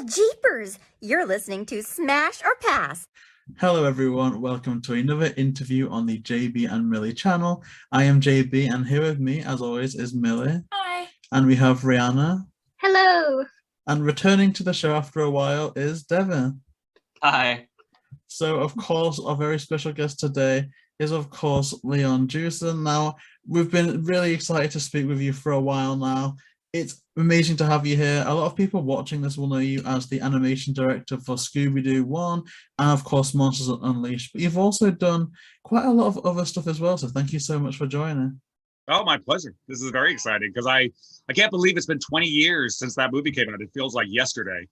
Well, jeepers! You're listening to Smash or Pass. Hello everyone, welcome to another interview on the JayBee and Milly channel. I am JayBee and here with me, as always, is Milly. Hi. And we have Rhianna. Hello. And returning to the show after a while is Devin. Hi. So, of course, our very special guest today is, of course, Mr Joosen. Now, we've been really excited to speak with you for a while now. It's amazing to have you here. A lot of people watching this will know you as the animation director for Scooby Doo 1 and, of course, Monsters Unleashed. But you've also done quite a lot of other stuff as well, so thank you so much for joining. Oh, my pleasure. This is very exciting because I can't believe it's been 20 years since that movie came out. It feels like yesterday.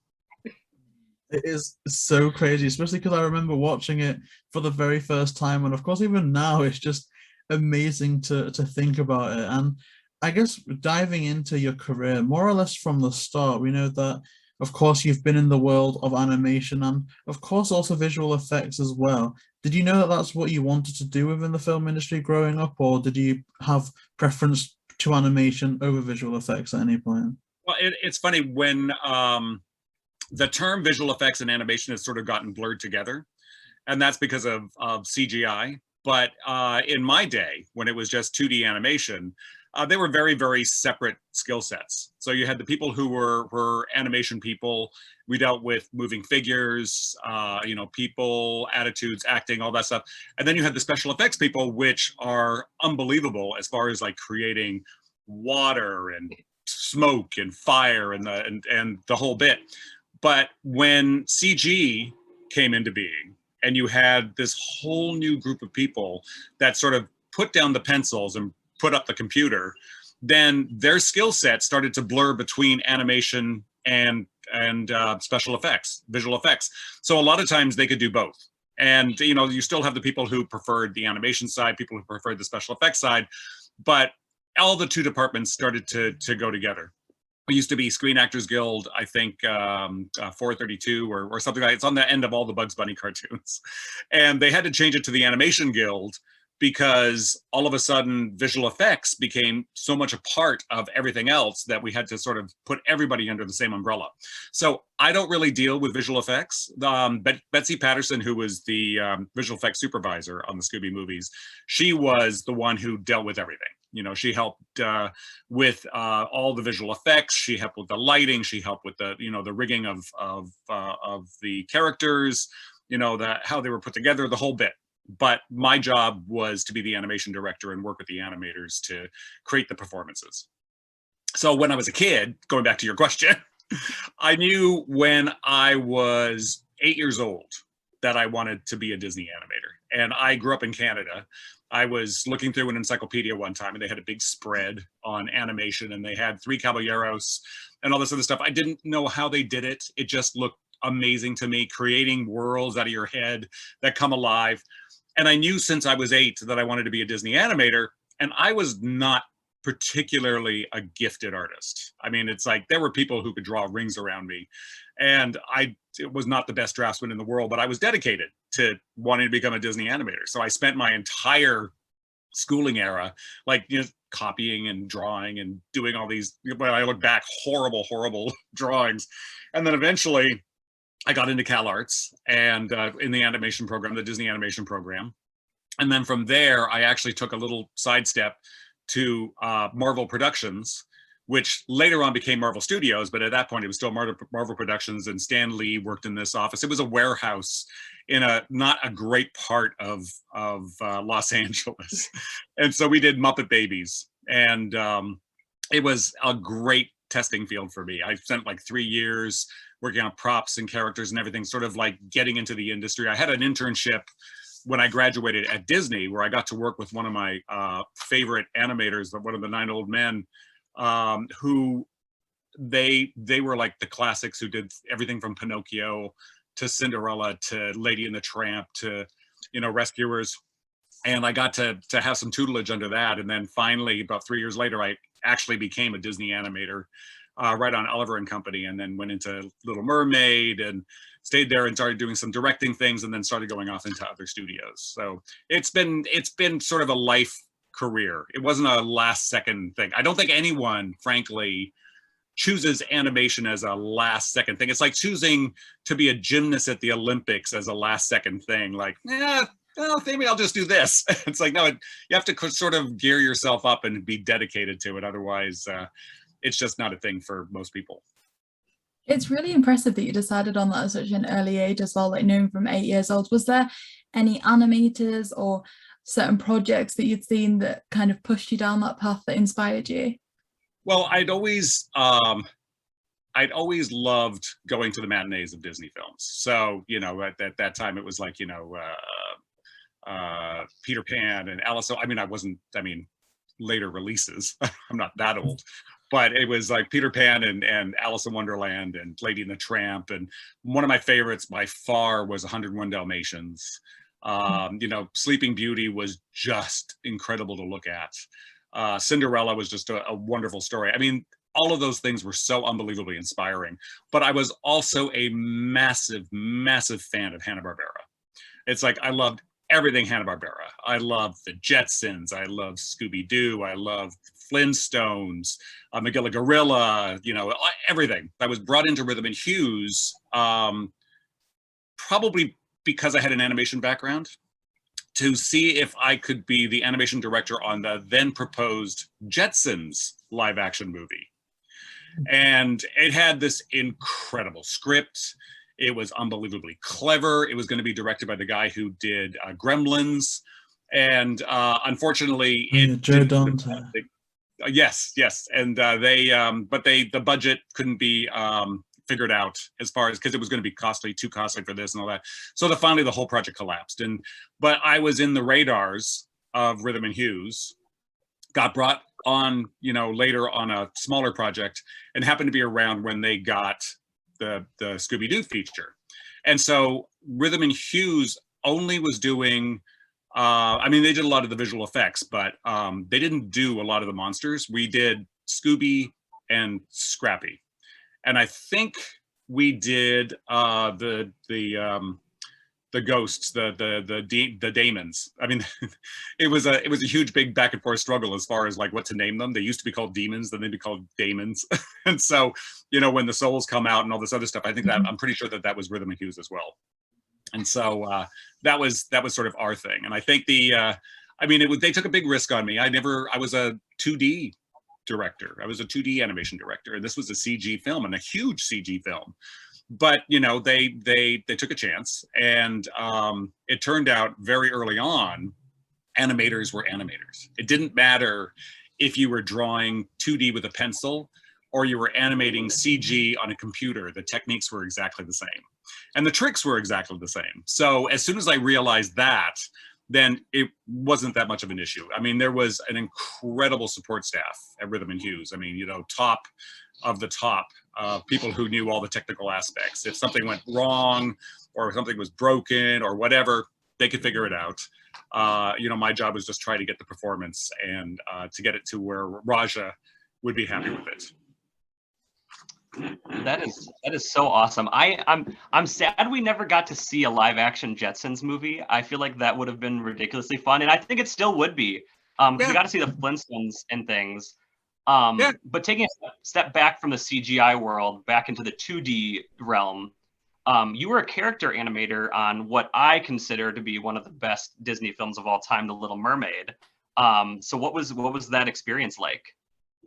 It is so crazy, especially because I remember watching it for the very first time. And of course, even now, it's just amazing to think about it. And I guess diving into your career, more or less from the start, we know that, of course, you've been in the world of animation and, of course, also visual effects as well. Did you know that that's what you wanted to do within the film industry growing up, or did you have preference to animation over visual effects at any point? Well, it's funny when the term visual effects and animation has sort of gotten blurred together, and that's because of CGI. But in my day, when it was just 2D animation, they were very, very separate skill sets. So you had the people who were animation people. We dealt with moving figures, people, attitudes, acting, all that stuff. And then you had the special effects people, which are unbelievable as far as like creating water and smoke and fire and the whole bit. But when CG came into being and you had this whole new group of people that sort of put down the pencils and put up the computer, then their skill set started to blur between animation and special effects, visual effects. So a lot of times they could do both. And, you still have the people who preferred the animation side, people who preferred the special effects side, but all the two departments started to go together. It used to be Screen Actors Guild, I think 432 or something like that. It's on the end of all the Bugs Bunny cartoons. And they had to change it to the Animation Guild because all of a sudden visual effects became so much a part of everything else that we had to sort of put everybody under the same umbrella. So I don't really deal with visual effects. But Betsy Patterson, who was the visual effects supervisor on the Scooby movies, she was the one who dealt with everything. She helped with all the visual effects. She helped with the lighting. She helped with the, the rigging of the characters, how they were put together, the whole bit. But my job was to be the animation director and work with the animators to create the performances. So when I was a kid, going back to your question, I knew when I was 8 years old that I wanted to be a Disney animator. And I grew up in Canada. I was looking through an encyclopedia one time and they had a big spread on animation and they had Three Caballeros and all this other stuff. I didn't know how they did it. It just looked amazing to me, creating worlds out of your head that come alive. And I knew since I was 8 that I wanted to be a Disney animator, and I was not particularly a gifted artist. I mean, it's like there were people who could draw rings around me, and it was not the best draftsman in the world, but I was dedicated to wanting to become a Disney animator. So I spent my entire schooling era, copying and drawing and doing all these, when I look back, horrible drawings. And then eventually I got into CalArts and in the animation program, the Disney animation program. And then from there, I actually took a little sidestep to Marvel Productions, which later on became Marvel Studios, but at that point it was still Marvel Productions, and Stan Lee worked in this office. It was a warehouse in not a great part of Los Angeles. And so we did Muppet Babies, and it was a great testing field for me. I spent like 3 years working on props and characters and everything, sort of like getting into the industry. I had an internship when I graduated at Disney where I got to work with one of my favorite animators, one of the 9 old men, who they were like the classics, who did everything from Pinocchio to Cinderella to Lady and the Tramp to, Rescuers. And I got to have some tutelage under that. And then finally, about 3 years later, I actually became a Disney animator right on Oliver and Company, and then went into Little Mermaid and stayed there and started doing some directing things, and then started going off into other studios. So it's been sort of a life career. It wasn't a last second thing. I don't think anyone, frankly, chooses animation as a last second thing. It's like choosing to be a gymnast at the Olympics as a last second thing. Like, well, maybe I'll just do this. It's like, no, you have to sort of gear yourself up and be dedicated to it. Otherwise, it's just not a thing for most people. It's really impressive that you decided on that at such an early age as well, like knowing from 8 years old. Was there any animators or certain projects that you'd seen that kind of pushed you down that path that inspired you? Well, I'd always loved going to the matinees of Disney films. So, you know, at that time it was like, you know, Peter Pan and Alice. Later releases. I'm not that old, but it was like Peter Pan and Alice in Wonderland and Lady and the Tramp. And one of my favorites by far was 101 Dalmatians. You know, Sleeping Beauty was just incredible to look at. Cinderella was just a wonderful story. I mean, all of those things were so unbelievably inspiring, but I was also a massive, massive fan of Hanna-Barbera. It's like, I loved everything Hanna-Barbera. I loved the Jetsons. I loved Scooby Doo. I loved Flintstones, Magilla Gorilla, you know, everything. I was brought into Rhythm and Hues, probably because I had an animation background, to see if I could be the animation director on the then proposed Jetsons live action movie. And it had this incredible script. It was unbelievably clever. It was going to be directed by the guy who did Gremlins. And unfortunately, Joe Dante. Yes. And the budget couldn't be figured out as far as, because it was going to be too costly for this and all that. So finally the whole project collapsed. But I was in the radars of Rhythm and Hues, got brought on, you know, later on a smaller project, and happened to be around when they got the Scooby Doo feature. And so Rhythm and Hues only was doing, they did a lot of the visual effects, but they didn't do a lot of the monsters. We did Scooby and Scrappy. And I think we did the ghosts, the daemons. I mean, it was a huge, big back and forth struggle as far as like what to name them. They used to be called demons, then they'd be called daemons. And so, you know, when the souls come out and all this other stuff, I think that I'm pretty sure that was Rhythm and Hues as well. And so that was sort of our thing. And I think they took a big risk on me. I was a 2D director. I was a 2D animation director, and this was a CG film, and a huge CG film. But you know, they took a chance, and it turned out very early on, animators were animators. It didn't matter if you were drawing 2D with a pencil or you were animating CG on a computer. The techniques were exactly the same, and the tricks were exactly the same. So as soon as I realized that, then it wasn't that much of an issue. I mean, there was an incredible support staff at Rhythm and Hues. I mean, you know, top of the top, people who knew all the technical aspects. If something went wrong or something was broken or whatever, they could figure it out. You know, my job was just try to get the performance and to get it to where Raja would be happy with it. That is so awesome. I'm sad we never got to see a live action Jetsons movie. I feel like that would have been ridiculously fun, and I think it still would be. We got to see the Flintstones and things. But taking a step back from the CGI world, back into the 2D realm, you were a character animator on what I consider to be one of the best Disney films of all time, The Little Mermaid. So what was that experience like?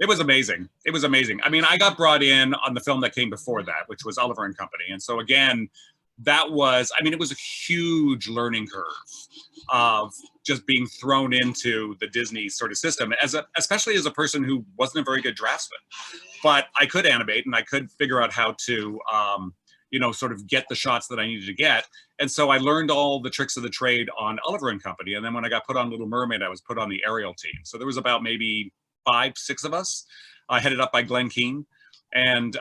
It was amazing. It was amazing. I mean, I got brought in on the film that came before that, which was Oliver and Company. And so again, it was a huge learning curve of just being thrown into the Disney sort of system, especially as a person who wasn't a very good draftsman. But I could animate, and I could figure out how to, sort of get the shots that I needed to get. And so I learned all the tricks of the trade on Oliver and Company. And then when I got put on Little Mermaid, I was put on the Ariel team. So there was about maybe 5-6 of us, headed up by Glenn Keane. And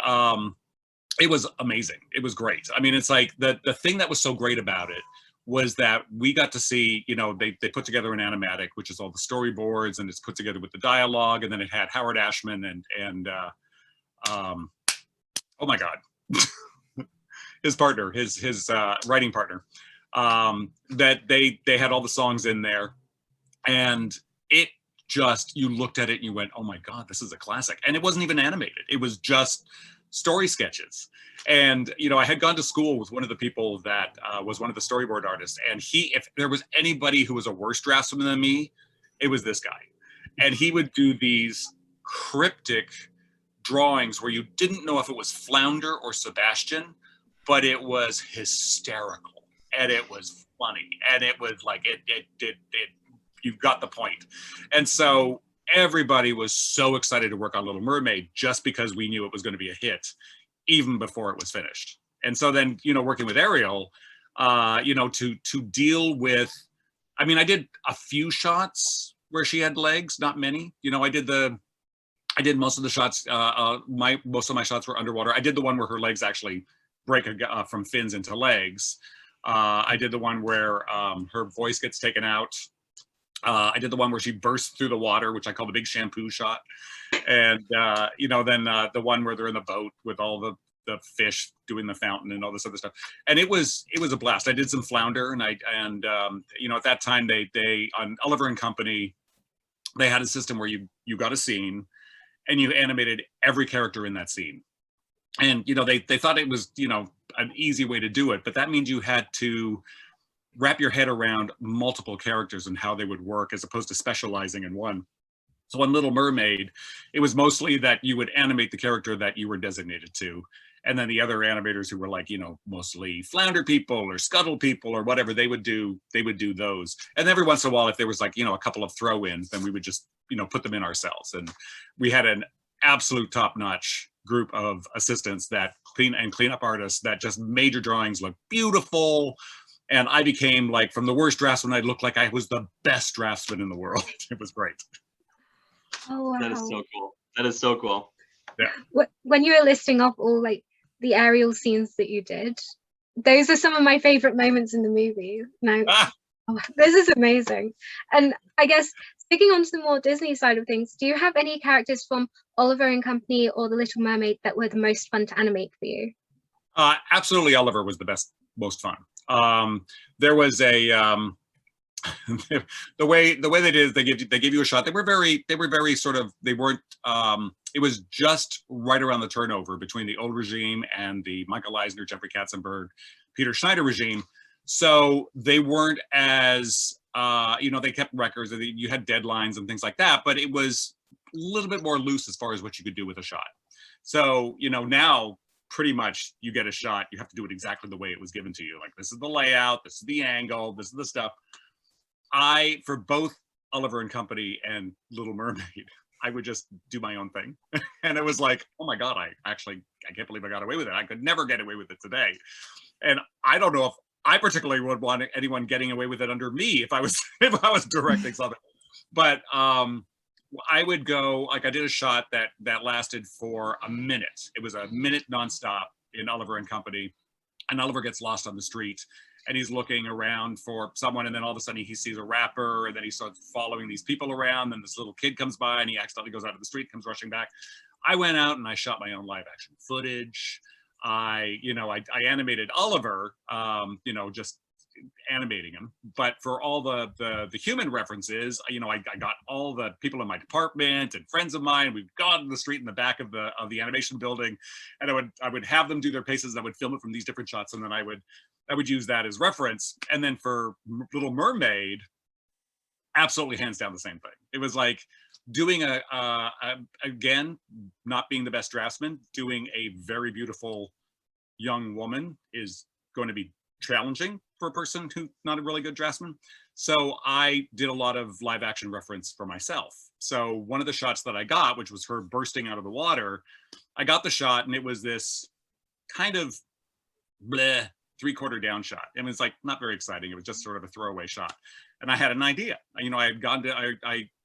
it was amazing. It was great. I mean, it's like the thing that was so great about it was that we got to see, you know, they put together an animatic, which is all the storyboards, and it's put together with the dialogue. And then it had Howard Ashman and oh my God, his partner, his writing partner, that they had all the songs in there, and it just, you looked at it and you went, oh my God, this is a classic. And it wasn't even animated. It was just story sketches. And, you know, I had gone to school with one of the people that was one of the storyboard artists. And if there was anybody who was a worse draftsman than me, it was this guy. And he would do these cryptic drawings where you didn't know if it was Flounder or Sebastian, but it was hysterical and it was funny. And it was like, you got the point. And so everybody was so excited to work on Little Mermaid just because we knew it was going to be a hit even before it was finished. And so then, you know, working with Ariel, you know, to deal with, I mean, I did a few shots where she had legs, not many. You know, I did most of the shots, most of my shots were underwater. I did the one where her legs actually break from fins into legs. I did the one where her voice gets taken out. I did the one where she bursts through the water, which I call the big shampoo shot. And, you know, then the one where they're in the boat with all the fish doing the fountain and all this other stuff. And it was a blast. I did some Flounder and you know, at that time they on Oliver and Company, they had a system where you got a scene and you animated every character in that scene. And, you know, they thought it was, you know, an easy way to do it, but that means you had to wrap your head around multiple characters and how they would work as opposed to specializing in one. So on Little Mermaid, it was mostly that you would animate the character that you were designated to. And then the other animators who were like, you know, mostly Flounder people or Scuttle people or whatever, they would do those. And every once in a while, if there was like, you know, a couple of throw-ins, then we would just, you know, put them in ourselves. And we had an absolute top-notch group of assistants that clean up artists that just made your drawings look beautiful. And I became like, from the worst draftsman, I looked like I was the best draftsman in the world. It was great. Oh, wow. That is so cool. That is so cool. Yeah. When you were listing off all like the aerial scenes that you did, those are some of my favorite moments in the movie. Now, this is amazing. And I guess sticking on to the more Disney side of things, do you have any characters from Oliver and Company or The Little Mermaid that were the most fun to animate for you? Absolutely, Oliver was the best, most fun. There was a the way they did it, they gave you a shot. They were very sort of, they weren't it was just right around the turnover between the old regime and the Michael Eisner, Jeffrey Katzenberg, Peter Schneider regime. So they weren't as you know, they kept records, you had deadlines and things like that, but it was a little bit more loose as far as what you could do with a shot. So, you know, now pretty much you get a shot, you have to do it exactly the way it was given to you. Like, this is the layout, this is the angle, this is the stuff. For both Oliver and Company and Little Mermaid, I would just do my own thing. And it was like, oh my God, I can't believe I got away with it. I could never get away with it today. And I don't know if I particularly would want anyone getting away with it under me if I was directing something. But I would go, like, I did a shot that lasted for a minute. It was a minute nonstop in Oliver and Company. And Oliver gets lost on the street and he's looking around for someone, and then all of a sudden he sees a rapper, and then he starts following these people around. Then this little kid comes by and he accidentally goes out of the street, comes rushing back. I went out and I shot my own live action footage. I animated Oliver, you know, just animating him. But for all the human references, you know, I got all the people in my department and friends of mine. We've gone to the street in the back of the animation building, and I would have them do their paces. I would film it from these different shots, and then I would use that as reference. And then for Little Mermaid, absolutely hands down the same thing. It was like doing again, not being the best draftsman, doing a very beautiful young woman is going to be challenging for a person who's not a really good draftsman. So I did a lot of live action reference for myself. So one of the shots that I got, which was her bursting out of the water, I got the shot and it was this kind of bleh, 3/4 down shot. And it was like not very exciting. It was just sort of a throwaway shot. And I had an idea. You know, I had gone to,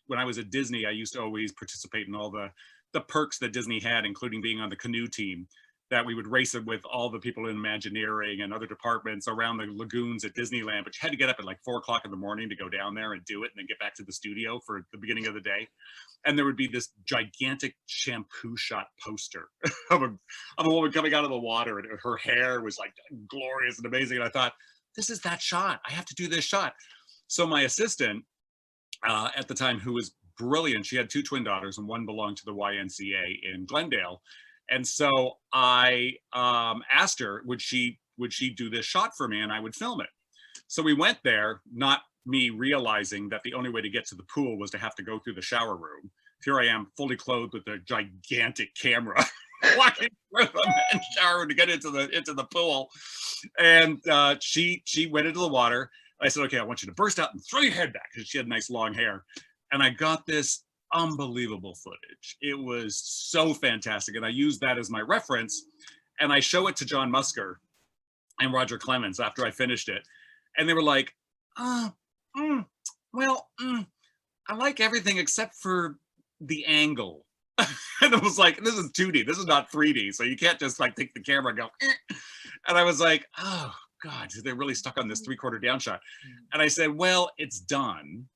when I was at Disney, I used to always participate in all the perks that Disney had, including being on the canoe team, that we would race it with all the people in Imagineering and other departments around the lagoons at Disneyland, but you had to get up at like 4 o'clock in the morning to go down there and do it and then get back to the studio for the beginning of the day. And there would be this gigantic shampoo shot poster of a woman coming out of the water, and her hair was like glorious and amazing. And I thought, this is that shot. I have to do this shot. So my assistant at the time, who was brilliant. She had 2 twin daughters, and one belonged to the YMCA in Glendale. And so I asked her, would she do this shot for me, and I would film it. So we went there, not me realizing that the only way to get to the pool was to have to go through the shower room. Here I am, fully clothed with a gigantic camera, walking through the men's shower room to get into the pool. And she went into the water. I said, okay, I want you to burst out and throw your head back, because she had nice long hair. And I got this unbelievable footage. It was so fantastic. And I used that as my reference. And I show it to John Musker and Roger Clemens after I finished it. And they were like, I like everything except for the angle. And it was like, this is 2D, this is not 3D. So you can't just like take the camera and go, eh. And I was like, oh God, they're really stuck on this 3/4 down shot. And I said, well, it's done.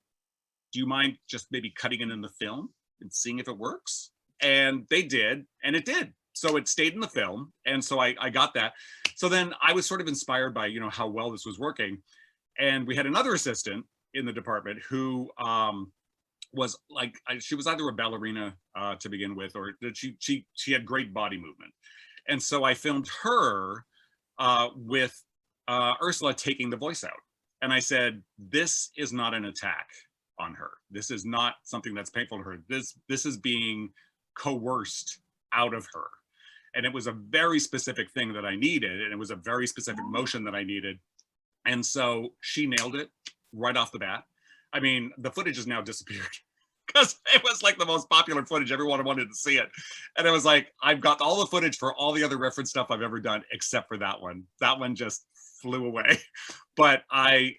Do you mind just maybe cutting it in the film and seeing if it works? And they did, and it did. So it stayed in the film. And so I got that. So then I was sort of inspired by, how well this was working. And we had another assistant in the department who was like, she was either a ballerina to begin with, or she had great body movement. And so I filmed her with Ursula taking the voice out. And I said, this is not an attack on her. This is not something that's painful to her. This is being coerced out of her. And it was a very specific thing that I needed. And it was a very specific motion that I needed. And so she nailed it right off the bat. I mean, the footage has now disappeared because it was like the most popular footage. Everyone wanted to see it. And it was like, I've got all the footage for all the other reference stuff I've ever done, except for that one. That one just flew away. But I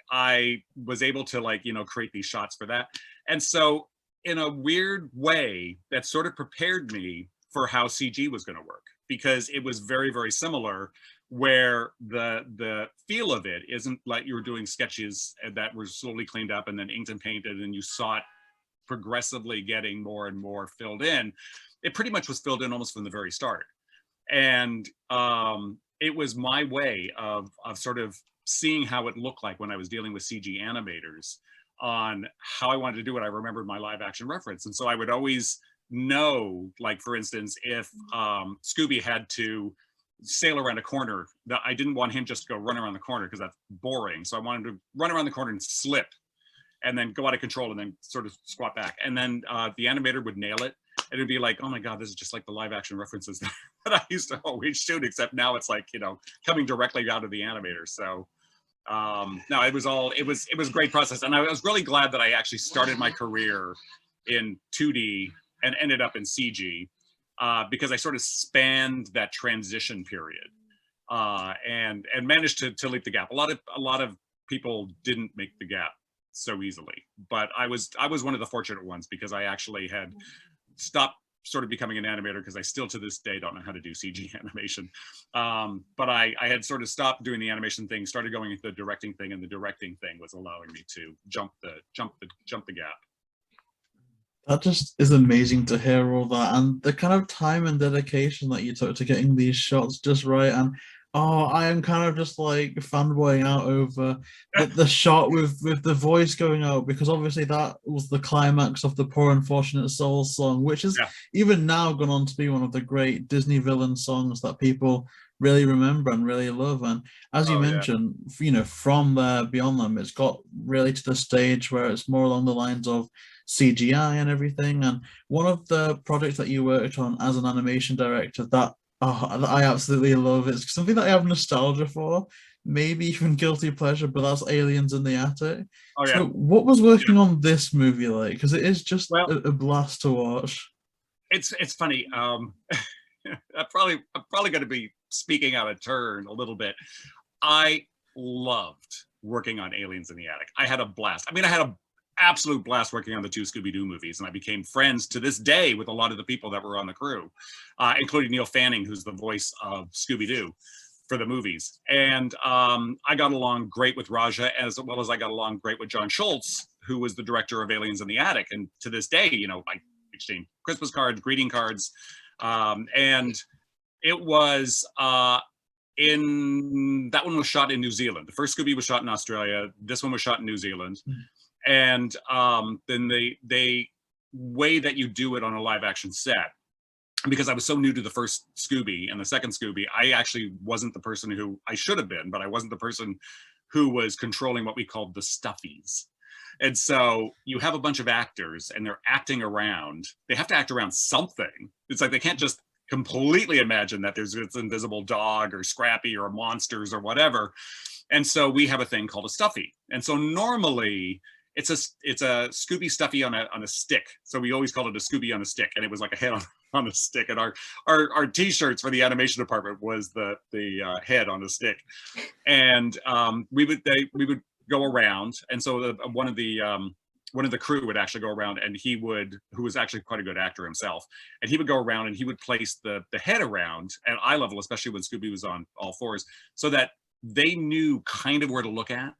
was able to create these shots for that. And so in a weird way, that sort of prepared me for how CG was going to work, because it was very, very similar, where the feel of it isn't like you were doing sketches that were slowly cleaned up and then inked and painted, and you saw it progressively getting more and more filled in. It pretty much was filled in almost from the very start. And it was my way of sort of seeing how it looked like when I was dealing with CG animators on how I wanted to do it. I remembered my live action reference. And so I would always know, like, for instance, if Scooby had to sail around a corner, that I didn't want him just to go run around the corner, because that's boring. So I wanted him to run around the corner and slip, and then go out of control, and then sort of squat back. And then the animator would nail it. And it'd be like, oh my God, this is just like the live action references that I used to always shoot, except now it's like, coming directly out of the animator. So no, it was a great process. And I was really glad that I actually started my career in 2D and ended up in CG, because I sort of spanned that transition period and managed to leap the gap. A lot of people didn't make the gap so easily, but I was one of the fortunate ones, because I actually had stopped sort of becoming an animator, because I still to this day don't know how to do CG animation. But I had sort of stopped doing the animation thing, started going into the directing thing, and the directing thing was allowing me to jump the gap. That just is amazing to hear all that, and the kind of time and dedication that you took to getting these shots just right. And I am kind of just like fanboying out over the shot with the voice going out, because obviously that was the climax of the Poor Unfortunate Souls song, which is even now gone on to be one of the great Disney villain songs that people really remember and really love. And as you mentioned, from there, beyond them, it's got really to the stage where it's more along the lines of CGI and everything. And one of the projects that you worked on as an animation director that I absolutely love, it's something that I have nostalgia for, maybe even guilty pleasure, but that's Aliens in the Attic. Oh, yeah. So what was working on this movie like? Because it is just a blast to watch. It's funny. I'm probably going to be speaking out of turn a little bit. I loved working on Aliens in the Attic. I had a blast. I mean, I had an absolute blast working on the 2 Scooby Doo movies, and I became friends to this day with a lot of the people that were on the crew, including Neil Fanning, who's the voice of Scooby Doo for the movies. And I got along great with Raja, as well as I got along great with John Schultz, who was the director of Aliens in the Attic. And to this day, I exchange Christmas cards, greeting cards, and it was that one was shot in New Zealand. The first Scooby was shot in Australia. This one was shot in New Zealand. And then they way that you do it on a live action set, because I was so new to the first Scooby and the second Scooby, I actually wasn't the person who I should have been, but I wasn't the person who was controlling what we called the stuffies. And so you have a bunch of actors and they're acting around. They have to act around something. It's like they can't just completely imagine that there's this invisible dog or Scrappy or monsters or whatever. And so we have a thing called a stuffy. And so normally it's a Scooby stuffy on a stick. So we always called it a Scooby on a stick, and it was like a head on a stick. And our t-shirts for the animation department was the head on a stick. And we would go around, and so one of the crew would actually go around, and who was actually quite a good actor himself, and he would go around and he would place the head around at eye level, especially when Scooby was on all fours, so that they knew kind of where to look at.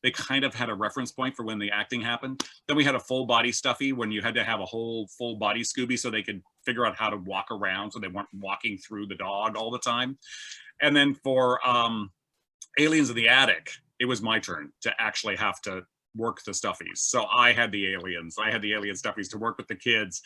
They kind of had a reference point for when the acting happened. Then we had a full body stuffy when you had to have a whole full body Scooby so they could figure out how to walk around, so they weren't walking through the dog all the time. And then for Aliens in the Attic, it was my turn to actually have to work the stuffies. So I had the alien stuffies to work with the kids,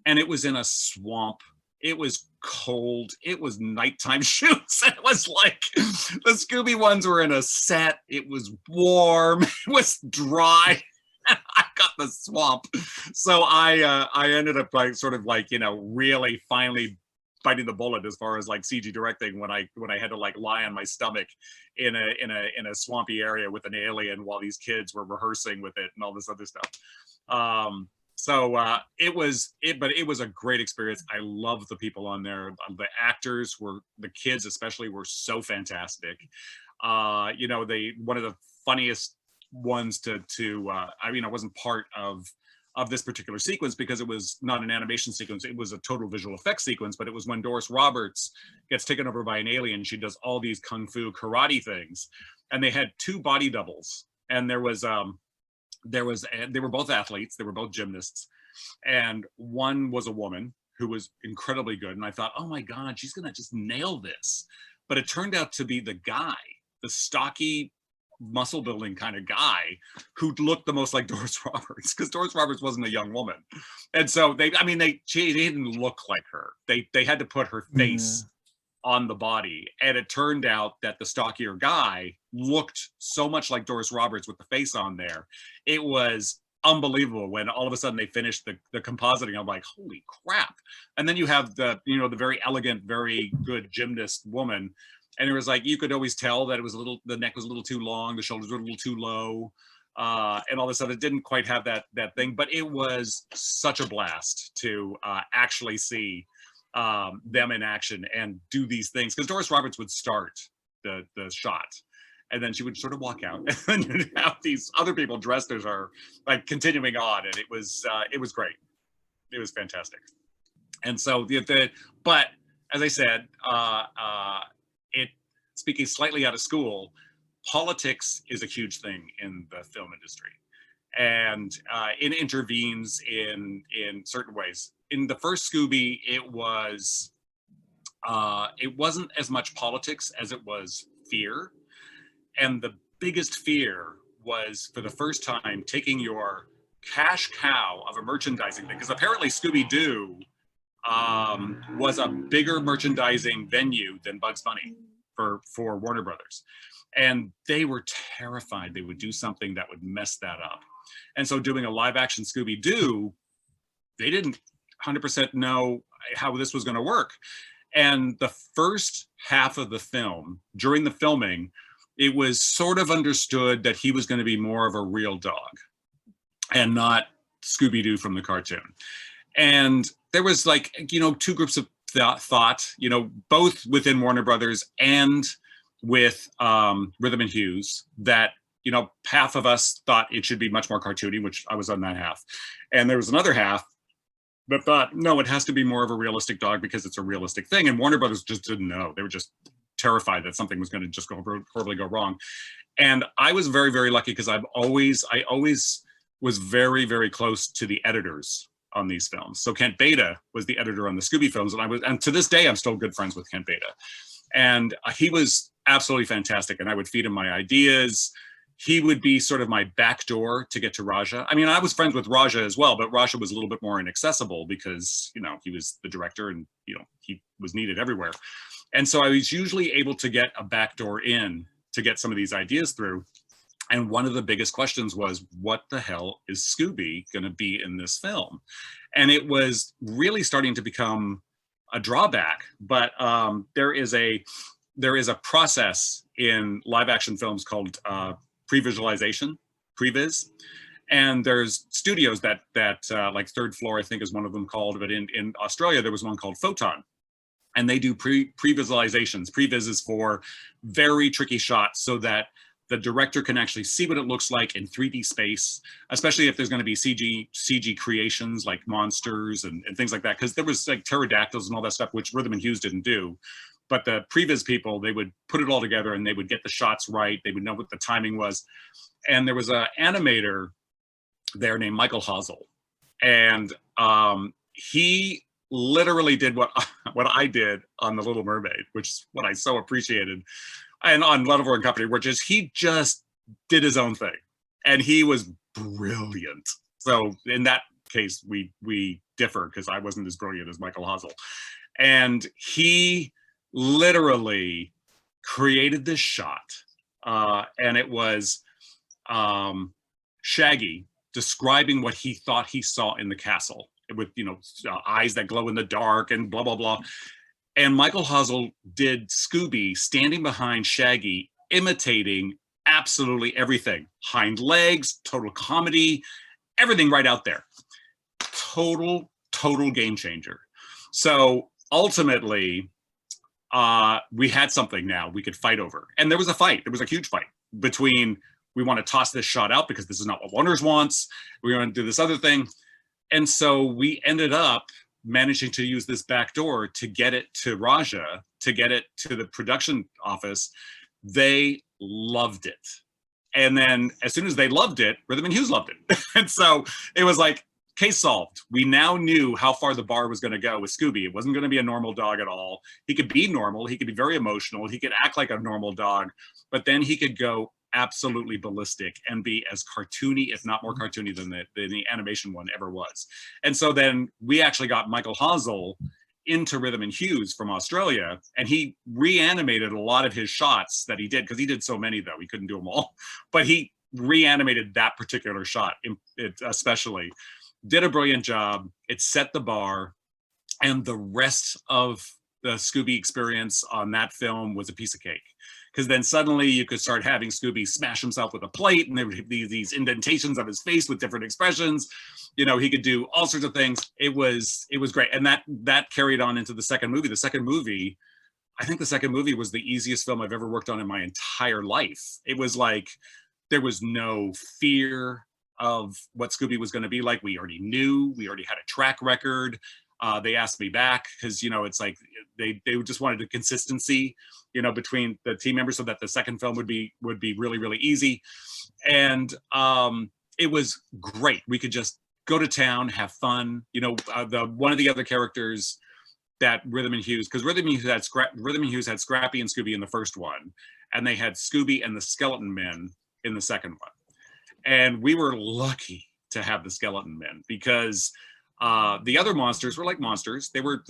and it was in a swamp. It was cold. It was nighttime shoots. It was like the Scooby ones were in a set. It was warm. It was dry. I got the swamp. So I ended up like sort of like, really finally biting the bullet as far as like CG directing when I had to like lie on my stomach in a swampy area with an alien while these kids were rehearsing with it and all this other stuff. It was a great experience. I loved the people on there. The actors the kids especially were so fantastic. One of the funniest ones I wasn't part of this particular sequence because it was not an animation sequence. It was a total visual effects sequence, but it was when Doris Roberts gets taken over by an alien. She does all these kung fu karate things, and they had two body doubles, and they were both athletes. They were both gymnasts, and one was a woman who was incredibly good. And I thought, oh my God, she's gonna just nail this. But it turned out to be the guy, the stocky, muscle building kind of guy who looked the most like Doris Roberts, because Doris Roberts wasn't a young woman. And so she didn't look like her. They had to put her face on the body. And it turned out that the stockier guy looked so much like Doris Roberts with the face on there. It was unbelievable when all of a sudden they finished the compositing. I'm like, holy crap. And then you have the very elegant, very good gymnast woman. And it was like, you could always tell that the neck was a little too long, the shoulders were a little too low, and all this stuff. It didn't quite have that thing, but it was such a blast to actually see them in action and do these things. Because Doris Roberts would start the shot, and then she would sort of walk out, and then you'd have these other people dressed as her, like continuing on, and it was great. It was fantastic. And so but as I said, speaking slightly out of school, politics is a huge thing in the film industry, and it intervenes in certain ways. In the first Scooby, it wasn't as much politics as it was fear, and the biggest fear was, for the first time, taking your cash cow of a merchandising thing, because apparently Scooby Doo was a bigger merchandising venue than Bugs Bunny for Warner Brothers. And they were terrified they would do something that would mess that up. And so doing a live action Scooby Doo, they didn't 100% know how this was going to work. And the first half of the film, during the filming, it was sort of understood that he was going to be more of a real dog and not Scooby Doo from the cartoon. And there was like, two groups of thought, both within Warner Brothers and with Rhythm and Hues, that, half of us thought it should be much more cartoony, which I was on that half. And there was another half that thought, no, it has to be more of a realistic dog because it's a realistic thing. And Warner Brothers just didn't know. They were just terrified that something was going to just horribly go wrong. And I was very, very lucky because I always was very, very close to the editors on these films. So Kent Beta was the editor on the Scooby films, and to this day I'm still good friends with Kent Beta, and he was absolutely fantastic. And I would feed him my ideas, he would be sort of my back door to get to Raja. I mean, I was friends with Raja as well, but Raja was a little bit more inaccessible because, you know, he was the director and, you know, he was needed everywhere. And so I was usually able to get a back door in to get some of these ideas through. And one of the biggest questions was, what the hell is Scooby going to be in this film? And it was really starting to become a drawback, but there is a process in live action films called pre-visualization, previs, and there's studios that like Third Floor, I think is one of them called, but in Australia there was one called Photon, and they do pre-visualizations. Previs is for very tricky shots so that the director can actually see what it looks like in 3D space, especially if there's going to be CG creations like monsters and things like that, because there was like pterodactyls and all that stuff, which Rhythm and Hues didn't do. But the previs people, they would put it all together and they would get the shots right. They would know what the timing was. And there was an animator there named Michael Hazel. And he literally did what I did on The Little Mermaid, which is what I so appreciated. And on Lillard and Company, which is he just did his own thing. And he was brilliant. So in that case, we differ because I wasn't as brilliant as Michael Hazel. And he literally created this shot, and it was Shaggy describing what he thought he saw in the castle with, you know, eyes that glow in the dark and blah blah blah. And Michael Hazel did Scooby standing behind Shaggy, imitating absolutely everything, hind legs, total comedy, everything right out there. Total game changer. So ultimately, we had something now we could fight over. And there was a fight. There was a huge fight between, we want to toss this shot out because this is not what Wonders wants. We want to do this other thing. And so we ended up managing to use this back door to get it to Raja, to get it to the production office. They loved it. And then as soon as they loved it, Rhythm and Hues loved it. And so it was like, case solved. We now knew how far the bar was going to go with Scooby. It wasn't going to be a normal dog at all. He could be normal. He could be very emotional. He could act like a normal dog, but then he could go absolutely ballistic and be as cartoony, if not more cartoony than the animation one ever was. And so then we actually got Michael Hazel into Rhythm and Hues from Australia, and he reanimated a lot of his shots that he did, because he did so many though, he couldn't do them all, but he reanimated that particular shot especially. Did a brilliant job. It set the bar, and the rest of the Scooby experience on that film was a piece of cake. Because then suddenly you could start having Scooby smash himself with a plate, and there would be these indentations of his face with different expressions. You know, he could do all sorts of things. It was great, and that carried on into the second movie. The second movie, I think the second movie was the easiest film I've ever worked on in my entire life. It was like there was no fear of what Scooby was going to be like. We already knew. We already had a track record. They asked me back because, you know, it's like they just wanted a consistency, you know, between the team members, so that the second film would be really, really easy. And it was great. We could just go to town, have fun. You know, one of the other characters that Rhythm and Hues, because Rhythm and Hues had Scrappy and Scooby in the first one, and they had Scooby and the Skeleton Men in the second one. And we were lucky to have the Skeleton Men, because the other monsters were like monsters. They were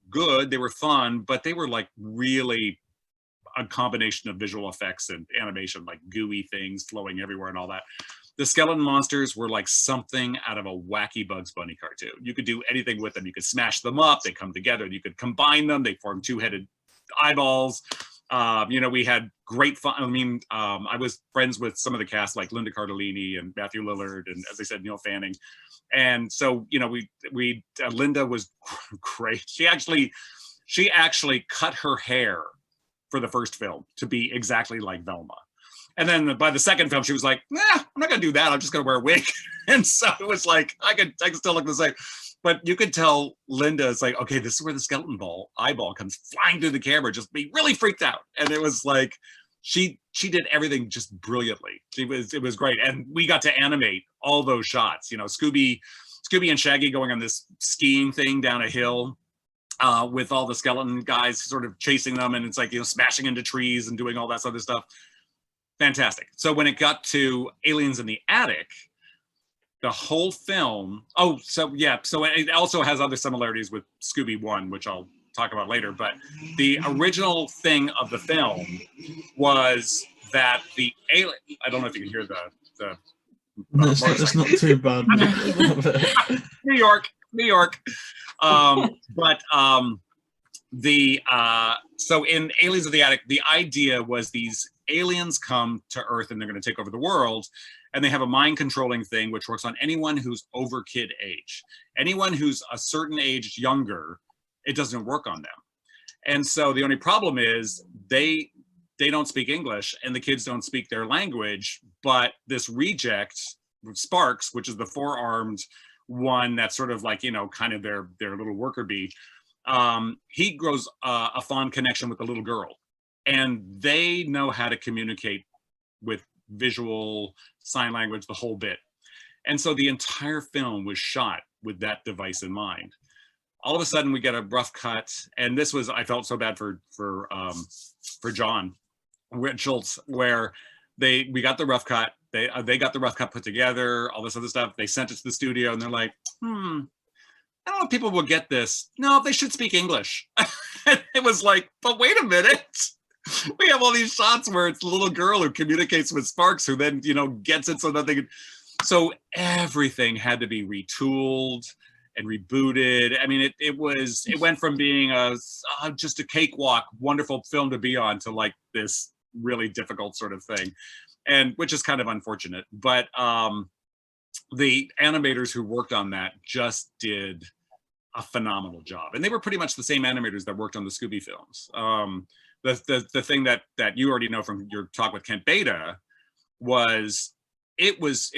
good, they were fun, but they were like really a combination of visual effects and animation, like gooey things flowing everywhere and all that. The skeleton monsters were like something out of a wacky Bugs Bunny cartoon. You could do anything with them. You could smash them up, they come together. You could combine them, they form two-headed eyeballs. You know, we had great fun. I mean, I was friends with some of the cast, like Linda Cardellini and Matthew Lillard, and as I said, Neil Fanning. And so, you know, Linda was great. She actually cut her hair for the first film to be exactly like Velma. And then by the second film, she was like, nah, I'm not gonna do that. I'm just gonna wear a wig. And so it was like, I can still look the same. But you could tell Linda is like, okay, this is where the skeleton eyeball comes flying through the camera, just be really freaked out. And it was like, she did everything just brilliantly. It was great. And we got to animate all those shots, you know, Scooby and Shaggy going on this skiing thing down a hill with all the skeleton guys sort of chasing them. And it's like, you know, smashing into trees and doing all that sort of stuff. fantastic. So when it got to Aliens in the Attic, the whole film, so it also has other similarities with Scooby 1, which I'll talk about later, but the original thing of the film was that the alien, I don't know if you can hear the No, it's not too bad. New York. So in Aliens of the Attic, the idea was these aliens come to Earth and they're going to take over the world, and they have a mind controlling thing which works on anyone who's over kid age. Anyone who's a certain age younger, it doesn't work on them. And so the only problem is they don't speak English and the kids don't speak their language, but this reject, Sparks, which is the four-armed one that's sort of like, you know, kind of their little worker bee, he grows a fond connection with the little girl, and they know how to communicate with visual, sign language, the whole bit. And so the entire film was shot with that device in mind. All of a sudden we get a rough cut, and this was, I felt so bad for John Schultz, where we got the rough cut, they got the rough cut put together, all this other stuff, they sent it to the studio, and they're like, I don't know if people will get this. No, they should speak English. It was like, but wait a minute. We have all these shots where it's the little girl who communicates with Sparks, who then, you know, gets it so that they could. So everything had to be retooled and rebooted. I mean, it went from being just a cakewalk, wonderful film to be on, to like this really difficult sort of thing, and which is kind of unfortunate. But the animators who worked on that just did a phenomenal job, and they were pretty much the same animators that worked on the Scooby films. The thing that you already know from your talk with Kent Beta was it was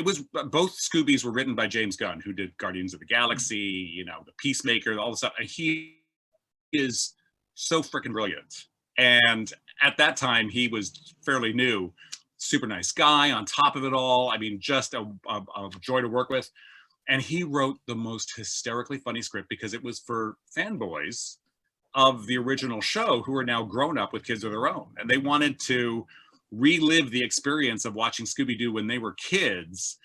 both Scoobies were written by James Gunn, who did Guardians of the Galaxy, you know, the Peacemaker, all the stuff. And he is so freaking brilliant. And at that time, he was fairly new, super nice guy on top of it all. I mean, just a joy to work with. And he wrote the most hysterically funny script because it was for fanboys of the original show who are now grown up with kids of their own. And they wanted to relive the experience of watching Scooby Doo when they were kids,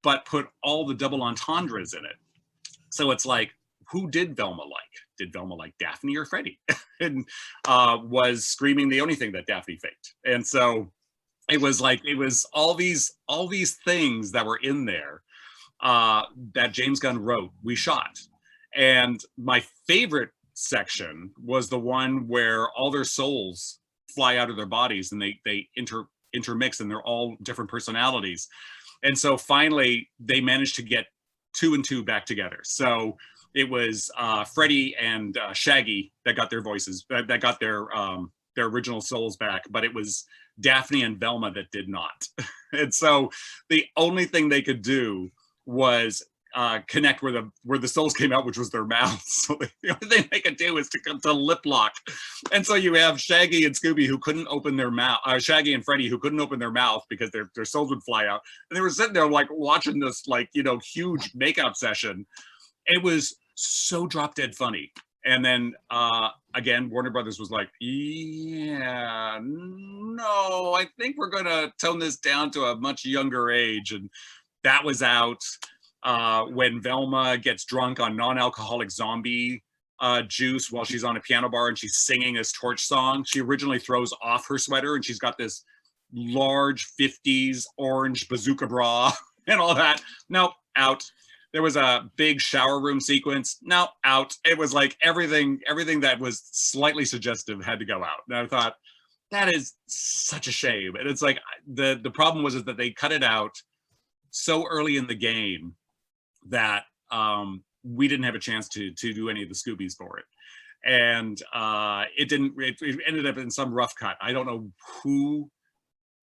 but put all the double entendres in it. So it's like, who did Velma like? Did Velma like Daphne or Freddie? And was Screaming the only thing that Daphne faked? And so it was like, it was all these things that were in there that James Gunn wrote, we shot. And my favorite section was the one where all their souls fly out of their bodies and they intermix, and they're all different personalities. And so finally they managed to get 2 and 2 back together. So it was Freddie and Shaggy that got their voices, that got their original souls back, but it was Daphne and Velma that did not. And so the only thing they could do was connect where the souls came out, which was their mouths. So the only thing they could do is to lip lock. And so you have Shaggy and Scooby who couldn't open their mouth, Shaggy and Freddie who couldn't open their mouth because their souls would fly out. And they were sitting there like watching this like, you know, huge makeout session. It was so drop dead funny. And then again, Warner Brothers was like, yeah, no, I think we're gonna tone this down to a much younger age. And that was out. When Velma gets drunk on non-alcoholic zombie juice while she's on a piano bar and she's singing this torch song, she originally throws off her sweater and she's got this large 50s orange bazooka bra and all that. Nope, out. There was a big shower room sequence. No, out. It was like everything that was slightly suggestive had to go out. And I thought, that is such a shame. And it's like, the problem was that they cut it out so early in the game that we didn't have a chance to do any of the Scoobies for it. And it ended up in some rough cut. I don't know who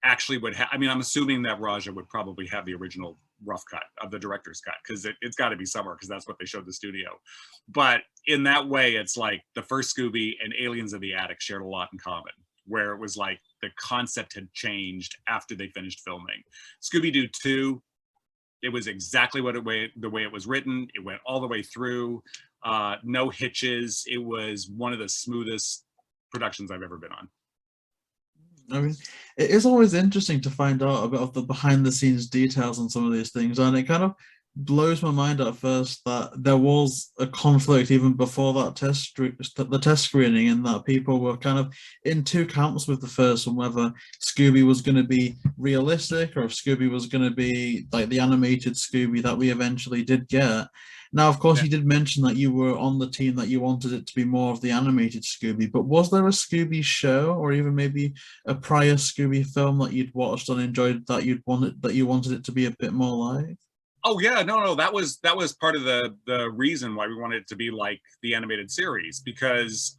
actually would have, I mean, I'm assuming that Raja would probably have the original rough cut of the director's cut, because it's got to be somewhere, because that's what they showed the studio. But in that way, it's like the first Scooby and Aliens of the Attic shared a lot in common, where it was like the concept had changed after they finished filming. Scooby Doo 2, it was exactly the way it was written. It went all the way through, no hitches. It was one of the smoothest productions I've ever been on. I mean, it is always interesting to find out a bit of the behind the scenes details on some of these things, and it kind of blows my mind at first that there was a conflict even before that the test screening, and that people were kind of in two camps with the first one, whether Scooby was going to be realistic or if Scooby was going to be like the animated Scooby that we eventually did get. Now, of course, you did mention that you were on the team that you wanted it to be more of the animated Scooby, but was there a Scooby show or even maybe a prior Scooby film that you'd watched and enjoyed that you wanted it to be a bit more like? Oh yeah, no, that was part of the reason why we wanted it to be like the animated series, because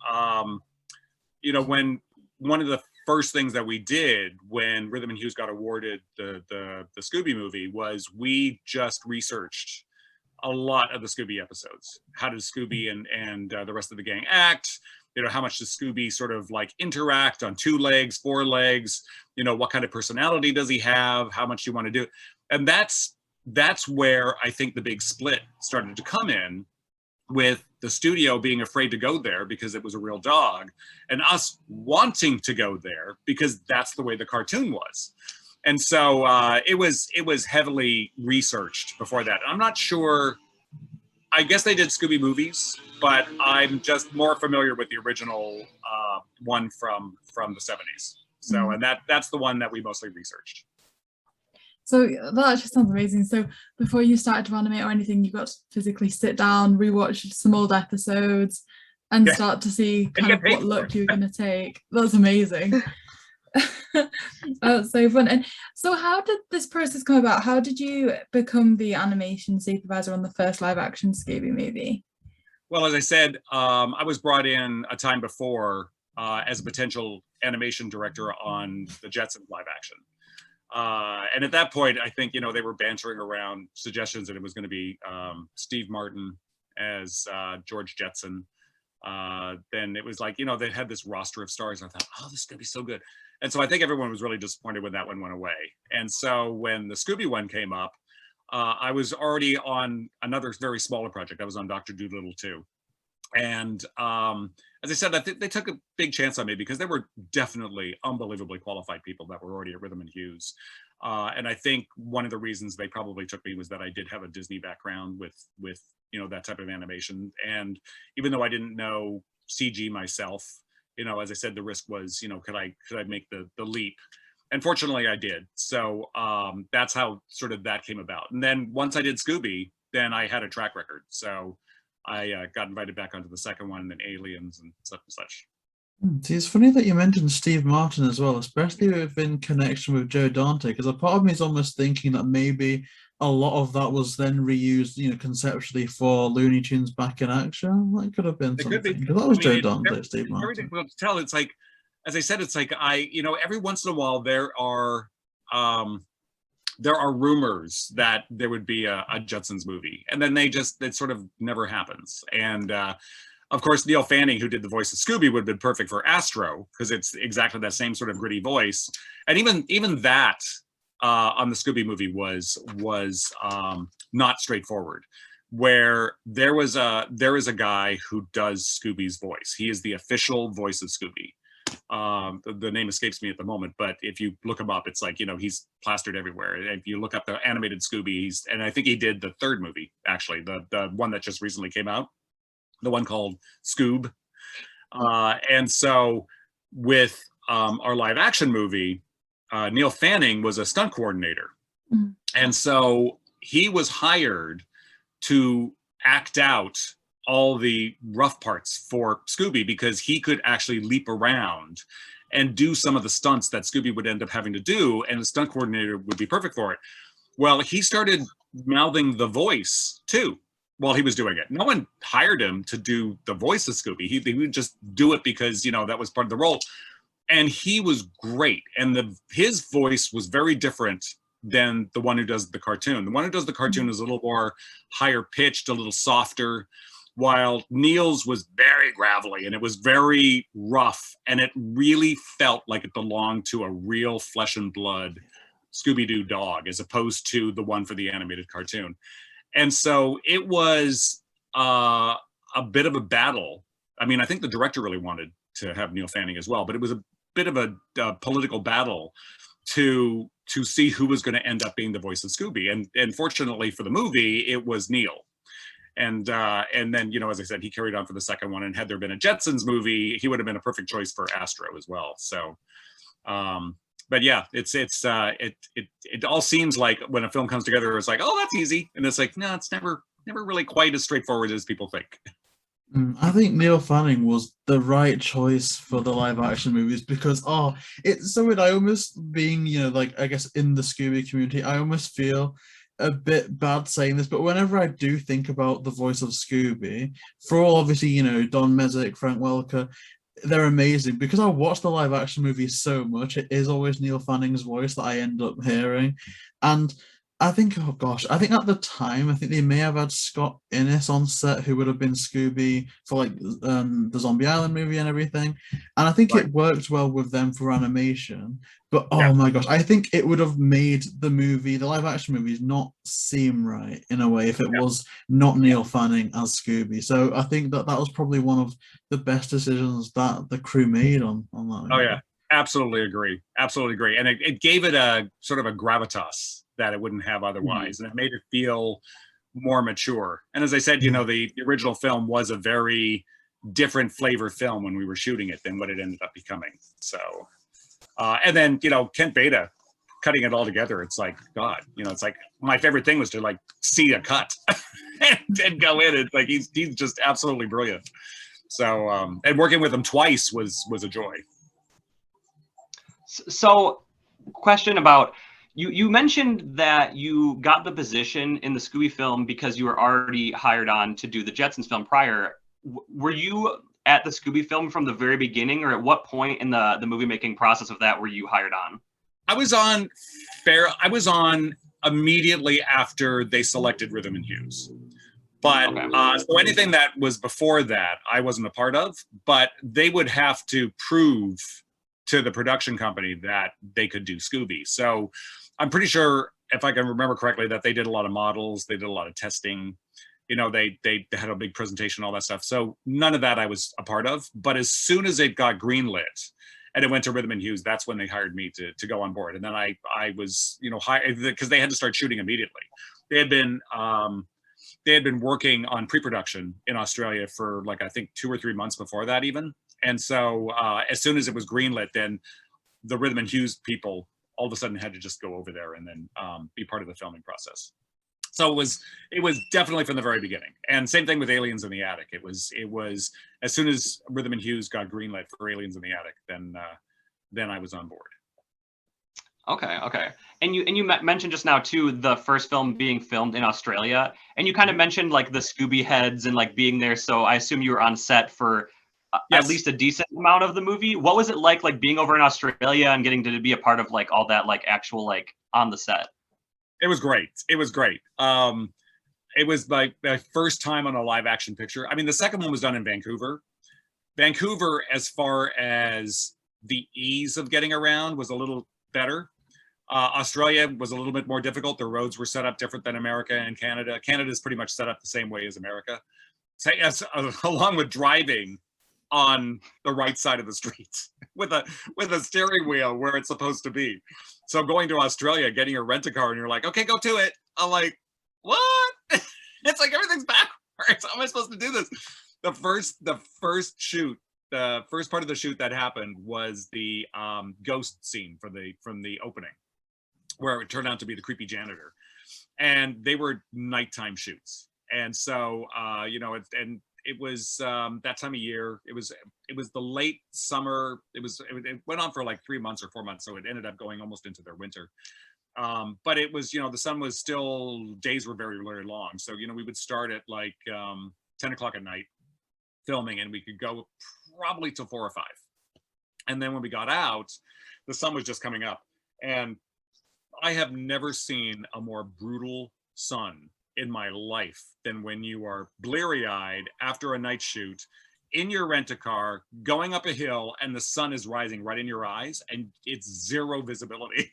you know, when one of the first things that we did when Rhythm and Hues got awarded the Scooby movie was we just researched a lot of the Scooby episodes. How does Scooby and the rest of the gang act? You know, how much does Scooby sort of like interact on 2 legs, 4 legs? You know, what kind of personality does he have? How much do you want to do? And that's where I think the big split started to come in, with the studio being afraid to go there because it was a real dog, and us wanting to go there because that's the way the cartoon was. And so it was heavily researched before that. I'm not sure. I guess they did Scooby movies, but I'm just more familiar with the original one from the 70s. So, and that's the one that we mostly researched. So that actually sounds amazing. So before you started to animate or anything, you got to physically sit down, rewatch some old episodes, and start to see kind of what look you were going to take. That's amazing. That's so fun. And so how did this process come about? How did you become the animation supervisor on the first live action Scooby movie? Well, as I said, I was brought in a time before as a potential animation director on the Jetsons live action. And at that point, I think, you know, they were bantering around suggestions that it was going to be Steve Martin as George Jetson. Then it was like, you know, they had this roster of stars. And I thought, oh, this is going to be so good. And so I think everyone was really disappointed when that one went away. And so when the Scooby one came up, I was already on another very smaller project. I was on Dr. Dolittle too. And as I said, I think they took a big chance on me because there were definitely unbelievably qualified people that were already at Rhythm and Hues. And I think one of the reasons they probably took me was that I did have a Disney background with you know, that type of animation. And even though I didn't know CG myself, you know, as I said, the risk was, you know, could I make the leap? And fortunately I did. So that's how sort of that came about. And then once I did Scooby, then I had a track record. So I got invited back onto the second one, and then Aliens and such and such. See, it's funny that you mentioned Steve Martin as well, especially in connection with Joe Dante, because a part of me is almost thinking that maybe a lot of that was then reused, you know, conceptually for Looney Tunes Back in Action. That could have been something. Because that was Joe Dante, Steve Martin. Very difficult to tell. It's like, as I said, it's like you know, every once in a while there are rumors that there would be a Jetsons movie, and then it sort of never happens. And of course, Neil Fanning, who did the voice of Scooby, would have been perfect for Astro because it's exactly that same sort of gritty voice. And even that on the Scooby movie was not straightforward. Where there is a guy who does Scooby's voice. He is the official voice of Scooby. The name escapes me at the moment, but if you look him up, it's like, you know, he's plastered everywhere. If you look up the animated Scooby, and I think he did the third movie, actually, the one that just recently came out, the one called Scoob. And so with our live action movie, Neil Fanning was a stunt coordinator. Mm-hmm. And so he was hired to act out all the rough parts for Scooby because he could actually leap around and do some of the stunts that Scooby would end up having to do, and the stunt coordinator would be perfect for it. Well, he started mouthing the voice too while he was doing it. No one hired him to do the voice of Scooby. He would just do it because, you know, that was part of the role. And he was great. And his voice was very different than the one who does the cartoon. The one who does the cartoon is a little more higher pitched, a little softer, while Neil's was very gravelly and it was very rough, and it really felt like it belonged to a real flesh and blood Scooby Doo dog as opposed to the one for the animated cartoon. And so it was a bit of a battle. I mean, I think the director really wanted to have Neil Fanning as well, but it was bit of a political battle to see who was going to end up being the voice of Scooby. And fortunately for the movie, it was Neil. And then, you know, as I said, he carried on for the second one. And had there been a Jetsons movie, he would have been a perfect choice for Astro as well. So, but yeah, it all seems like when a film comes together, it's like, oh, that's easy, and it's like, no, it's never really quite as straightforward as people think. I think Neil Fanning was the right choice for the live action movies because it's so weird. I almost being, you know, like I guess in the Scooby community, I almost feel a bit bad saying this, but whenever I do think about the voice of Scooby, for all obviously, you know, Don Messick, Frank Welker, they're amazing because I watch the live action movies so much. It is always Neil Fanning's voice that I end up hearing, and I think, oh gosh, I think at the time, I think they may have had Scott Innes on set who would have been Scooby for like the Zombie Island movie and everything. And I think it worked well with them for animation. But oh my gosh, I think it would have made the live action movies not seem right in a way if it was not Neil Fanning as Scooby. So I think that was probably one of the best decisions that the crew made on that movie. Oh yeah, absolutely agree. Absolutely agree. And it gave it a sort of a gravitas that it wouldn't have otherwise, and it made it feel more mature. And as I said, you know, the original film was a very different flavor film when we were shooting it than what it ended up becoming. So, and then, you know, Kent Beta cutting it all together, it's like, God, you know, it's like my favorite thing was to like see a cut and go in. It's like he's just absolutely brilliant. So, and working with him twice was a joy. So, question about. You mentioned that you got the position in the Scooby film because you were already hired on to do the Jetsons film prior. Were you at the Scooby film from the very beginning, or at what point in the movie making process of that were you hired on? I was on immediately after they selected Rhythm and Hues. But so anything that was before that, I wasn't a part of, but they would have to prove to the production company that they could do Scooby. So I'm pretty sure, if I can remember correctly, that they did a lot of models, they did a lot of testing, you know, they had a big presentation, all that stuff. So none of that I was a part of, but as soon as it got greenlit and it went to Rhythm and Hues, that's when they hired me to go on board. And then I was, you know, hired because they had to start shooting immediately. They had been working on pre-production in Australia for like, I think 2 or 3 months before that even. And so as soon as it was greenlit, then the Rhythm and Hues people all of a sudden had to just go over there and then be part of the filming process. So it was definitely from the very beginning. And same thing with Aliens in the Attic. It was as soon as Rhythm and Hues got greenlit for Aliens in the Attic, then I was on board. Okay. And you mentioned just now too the first film being filmed in Australia, and you kind of mentioned like the Scooby heads and like being there. So I assume you were on set for at least a decent amount of the movie. What was it like being over in Australia and getting to be a part of like all that like actual like on the set? It was great. It was my first time on a live action picture. I mean, the second one was done in Vancouver. Vancouver, as far as the ease of getting around, was a little better. Australia was a little bit more difficult. The roads were set up different than America and Canada. Canada is pretty much set up the same way as America. So, along with driving on the right side of the streets with a steering wheel where it's supposed to be. So going to Australia, getting a rent-a-car, and you're like, okay, go to it. I'm like, what? It's like everything's backwards. How am I supposed to do this? The first shoot, the first part of the shoot that happened was the ghost scene from the opening, where it turned out to be the creepy janitor, and they were nighttime shoots. And so it was that time of year. It was the late summer. It went on for like 3 months or 4 months, so it ended up going almost into their winter. But it was, the sun was still, days were very, very long. So, we would start at like 10 o'clock at night filming, and we could go probably till 4 or 5. And then when we got out, the sun was just coming up. And I have never seen a more brutal sun in my life than when you are bleary-eyed after a night shoot in your rent-a-car going up a hill and the sun is rising right in your eyes and it's zero visibility.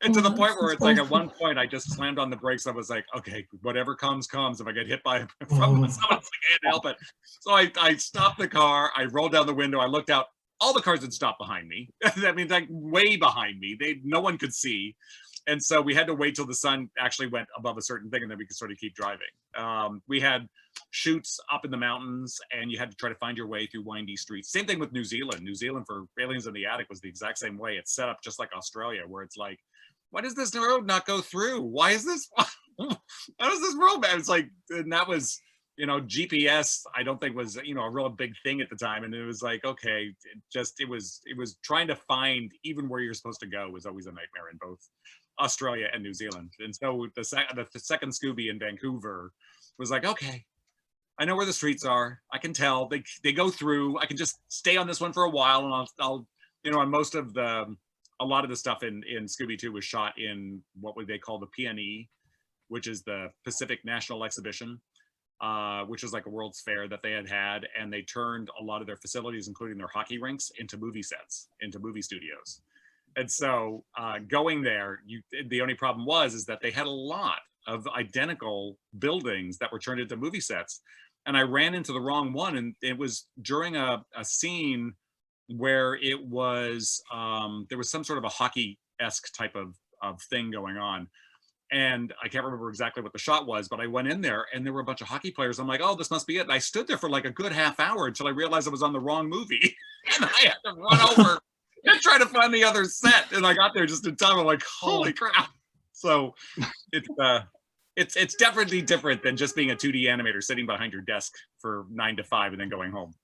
And to the point where it's like at one point I just slammed on the brakes. I was like, okay, whatever comes. If I get hit by from someone, I can't help it. So I stopped the car, I rolled down the window, I looked out. all the cars had stopped behind me. I mean, like way behind me. No one could see. And so we had to wait till the sun actually went above a certain thing, and then we could sort of keep driving. We had chutes up in the mountains, and you had to try to find your way through windy streets. Same thing with New Zealand. New Zealand for Aliens in the Attic was the exact same way. It's set up just like Australia, where it's like, why does this road not go through? Why is this? How does this road? It's like, and that was, you know, GPS, I don't think was, you know, a real big thing at the time. And it was like, okay, it was trying to find even where you're supposed to go was always a nightmare in both Australia and New Zealand. And so the second Scooby in Vancouver was like, okay, I know where the streets are. I can tell they go through. I can just stay on this one for a while, and I'll you know, on most of a lot of the stuff in Scooby 2 was shot in what would they call the PNE, which is the Pacific National Exhibition, which was like a World's Fair that they had, and they turned a lot of their facilities, including their hockey rinks, into movie sets, into movie studios. And so going there, the only problem is that they had a lot of identical buildings that were turned into movie sets. And I ran into the wrong one, and it was during a scene where it was, there was some sort of a hockey-esque type of thing going on. And I can't remember exactly what the shot was, but I went in there and there were a bunch of hockey players. I'm like, oh, this must be it. And I stood there for like a good half hour until I realized I was on the wrong movie. And I had to run over and try to find the other set. And I got there just in time. I'm like, holy crap. So it's definitely different than just being a 2D animator sitting behind your desk for 9 to 5 and then going home.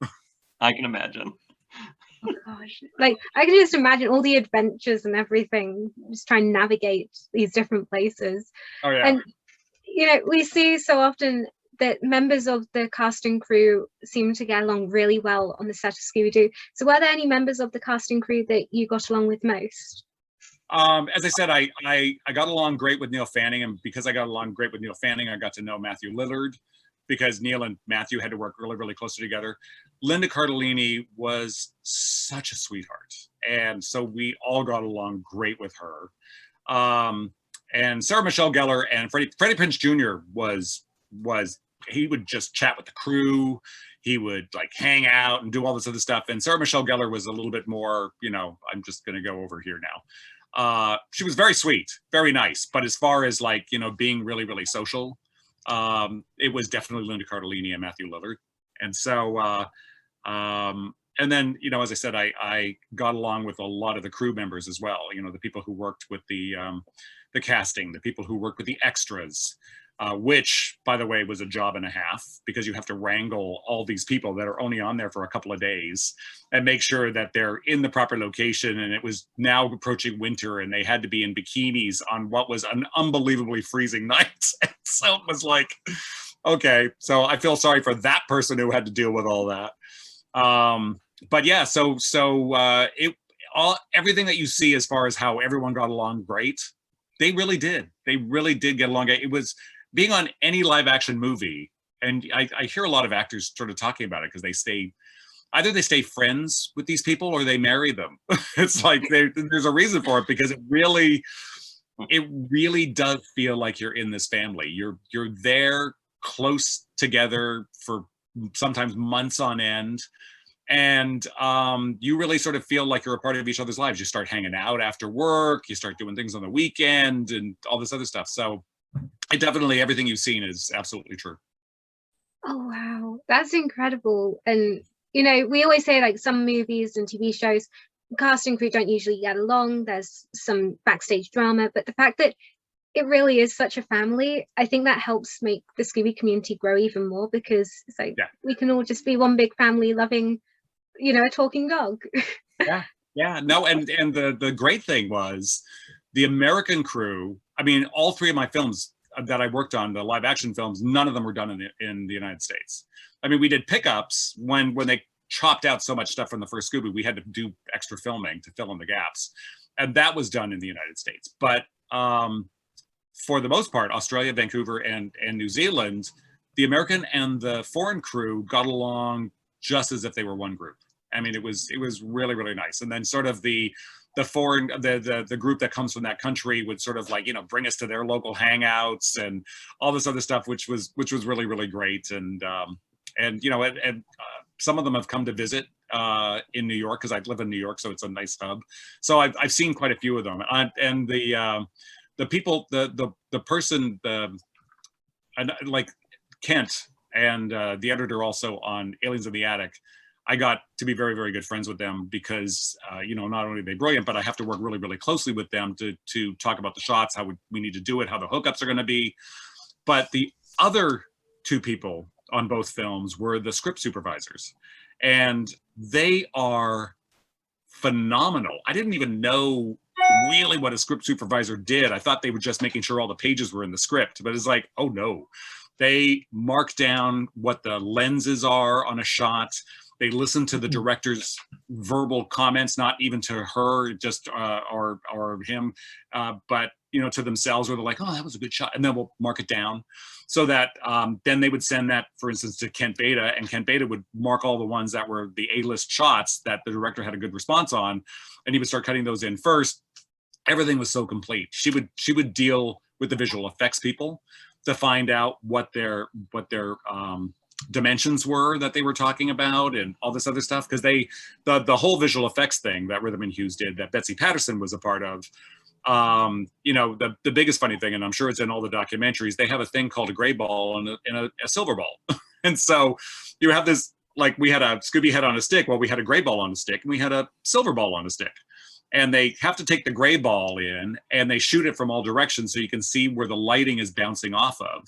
I can imagine. Oh gosh, like I can just imagine all the adventures and everything, just trying to navigate these different places. Oh yeah. And you know, we see so often that members of the cast and crew seem to get along really well on the set of Scooby Doo. So were there any members of the cast and crew that you got along with most? As I said, I got along great with Neil Fanning, and because I got along great with Neil Fanning, I got to know Matthew Lillard, because Neil and Matthew had to work really, really closely together. Linda Cardellini was such a sweetheart, and so we all got along great with her. And Sarah Michelle Gellar and Freddie Prinze Jr. was he would just chat with the crew. He would like hang out and do all this other stuff. And Sarah Michelle Gellar was a little bit more, you know, I'm just going to go over here now. She was very sweet, very nice. But as far as like, you know, being really, really social, it was definitely Linda Cardellini and Matthew Lillard. And so, and then, you know, as I said, I got along with a lot of the crew members as well. You know, the people who worked with the casting, the people who worked with the extras, which, by the way, was a job and a half, because you have to wrangle all these people that are only on there for a couple of days and make sure that they're in the proper location. And it was now approaching winter, and they had to be in bikinis on what was an unbelievably freezing night. So it was like, okay, so I feel sorry for that person who had to deal with all that. But yeah, so everything that you see as far as how everyone got along great, they really did. They really did get along. It was being on any live action movie, and I hear a lot of actors sort of talking about it, because either they stay friends with these people or they marry them. It's like there's a reason for it, because it really does feel like you're in this family. You're there close together for sometimes months on end. And you really sort of feel like you're a part of each other's lives. You start hanging out after work, you start doing things on the weekend and all this other stuff. So definitely everything you've seen is absolutely true. Oh, wow. That's incredible. And, you know, we always say like some movies and TV shows, cast and crew don't usually get along. There's some backstage drama, but the fact that it really is such a family, I think that helps make the Scooby community grow even more, because it's like, we can all just be one big family loving, you know, a talking dog. Yeah, no, and the great thing was the American crew. I mean, all three of my films that I worked on, the live action films, none of them were done in the United States. I mean, we did pickups when they chopped out so much stuff from the first Scooby, we had to do extra filming to fill in the gaps, and that was done in the United States. But for the most part, Australia, Vancouver, and New Zealand, the American and the foreign crew got along just as if they were one group. I mean, it was really, really nice. And then sort of the foreign, the group that comes from that country would sort of like, you know, bring us to their local hangouts and all this other stuff, which was really, really great. And you know, and some of them have come to visit in New York, because I live in New York, so it's a nice hub. So I've seen quite a few of them, and the people, the person, like Kent and the editor also on Aliens in the Attic, I got to be very, very good friends with them because, you know, not only are they brilliant, but I have to work really, really closely with them to talk about the shots, how we need to do it, how the hookups are going to be. But the other two people on both films were the script supervisors, and they are phenomenal. I didn't even know really what a script supervisor did. I thought they were just making sure all the pages were in the script, but it's like, oh no. They mark down what the lenses are on a shot. They listen to the director's verbal comments, not even to her, just or him, but you know, to themselves, where they're like, "Oh, that was a good shot," and then we'll mark it down, so that then they would send that, for instance, to Kent Beta, and Kent Beta would mark all the ones that were the A-list shots that the director had a good response on, and he would start cutting those in first. Everything was so complete. She would deal with the visual effects people to find out what their dimensions were that they were talking about and all this other stuff, because the whole visual effects thing that Rhythm and Hues did, that Betsy Patterson was a part of, you know, the biggest funny thing, and I'm sure it's in all the documentaries, they have a thing called a gray ball and a silver ball. And so you have this, like, we had a Scooby head on a stick, well, we had a gray ball on a stick, and we had a silver ball on a stick. And they have to take the gray ball in and they shoot it from all directions so you can see where the lighting is bouncing off of.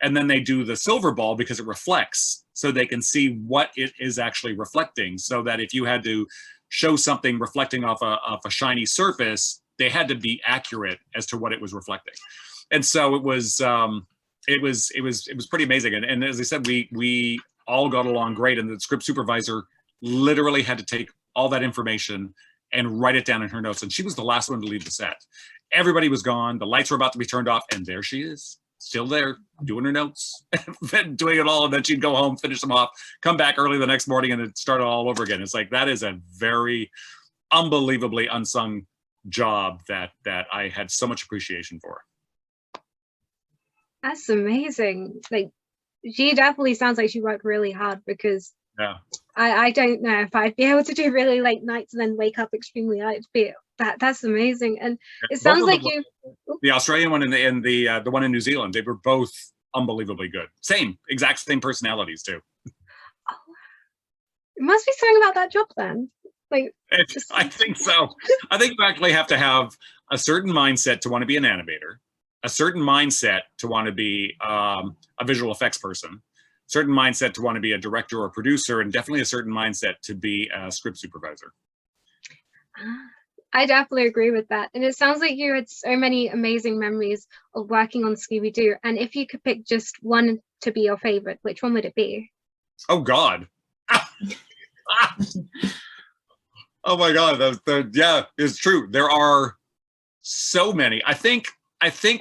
And then they do the silver ball because it reflects, so they can see what it is actually reflecting, so that if you had to show something reflecting off a shiny surface, they had to be accurate as to what it was reflecting. And so it was pretty amazing. And as I said, we all got along great, and the script supervisor literally had to take all that information and write it down in her notes. And she was the last one to leave the set. Everybody was gone. The lights were about to be turned off. And there she is, still there, doing her notes, doing it all. And then she'd go home, finish them off, come back early the next morning, and it'd start all over again. It's like, that is a very unbelievably unsung job that I had so much appreciation for. That's amazing. Like, she definitely sounds like she worked really hard, because yeah. I don't know if I'd be able to do really late nights and then wake up extremely late. That's amazing. And it sounds like you. The Australian one and the one in New Zealand, they were both unbelievably good. Exact same personalities too. Oh, it must be something about that job then. Like, I think so. I think you actually have to have a certain mindset to want to be an animator, a certain mindset to want to be a visual effects person, certain mindset to want to be a director or a producer, and definitely a certain mindset to be a script supervisor. I definitely agree with that. And it sounds like you had so many amazing memories of working on Scooby Doo. And if you could pick just one to be your favorite, which one would it be? Oh God. Oh my God. Yeah, it's true. There are so many. I think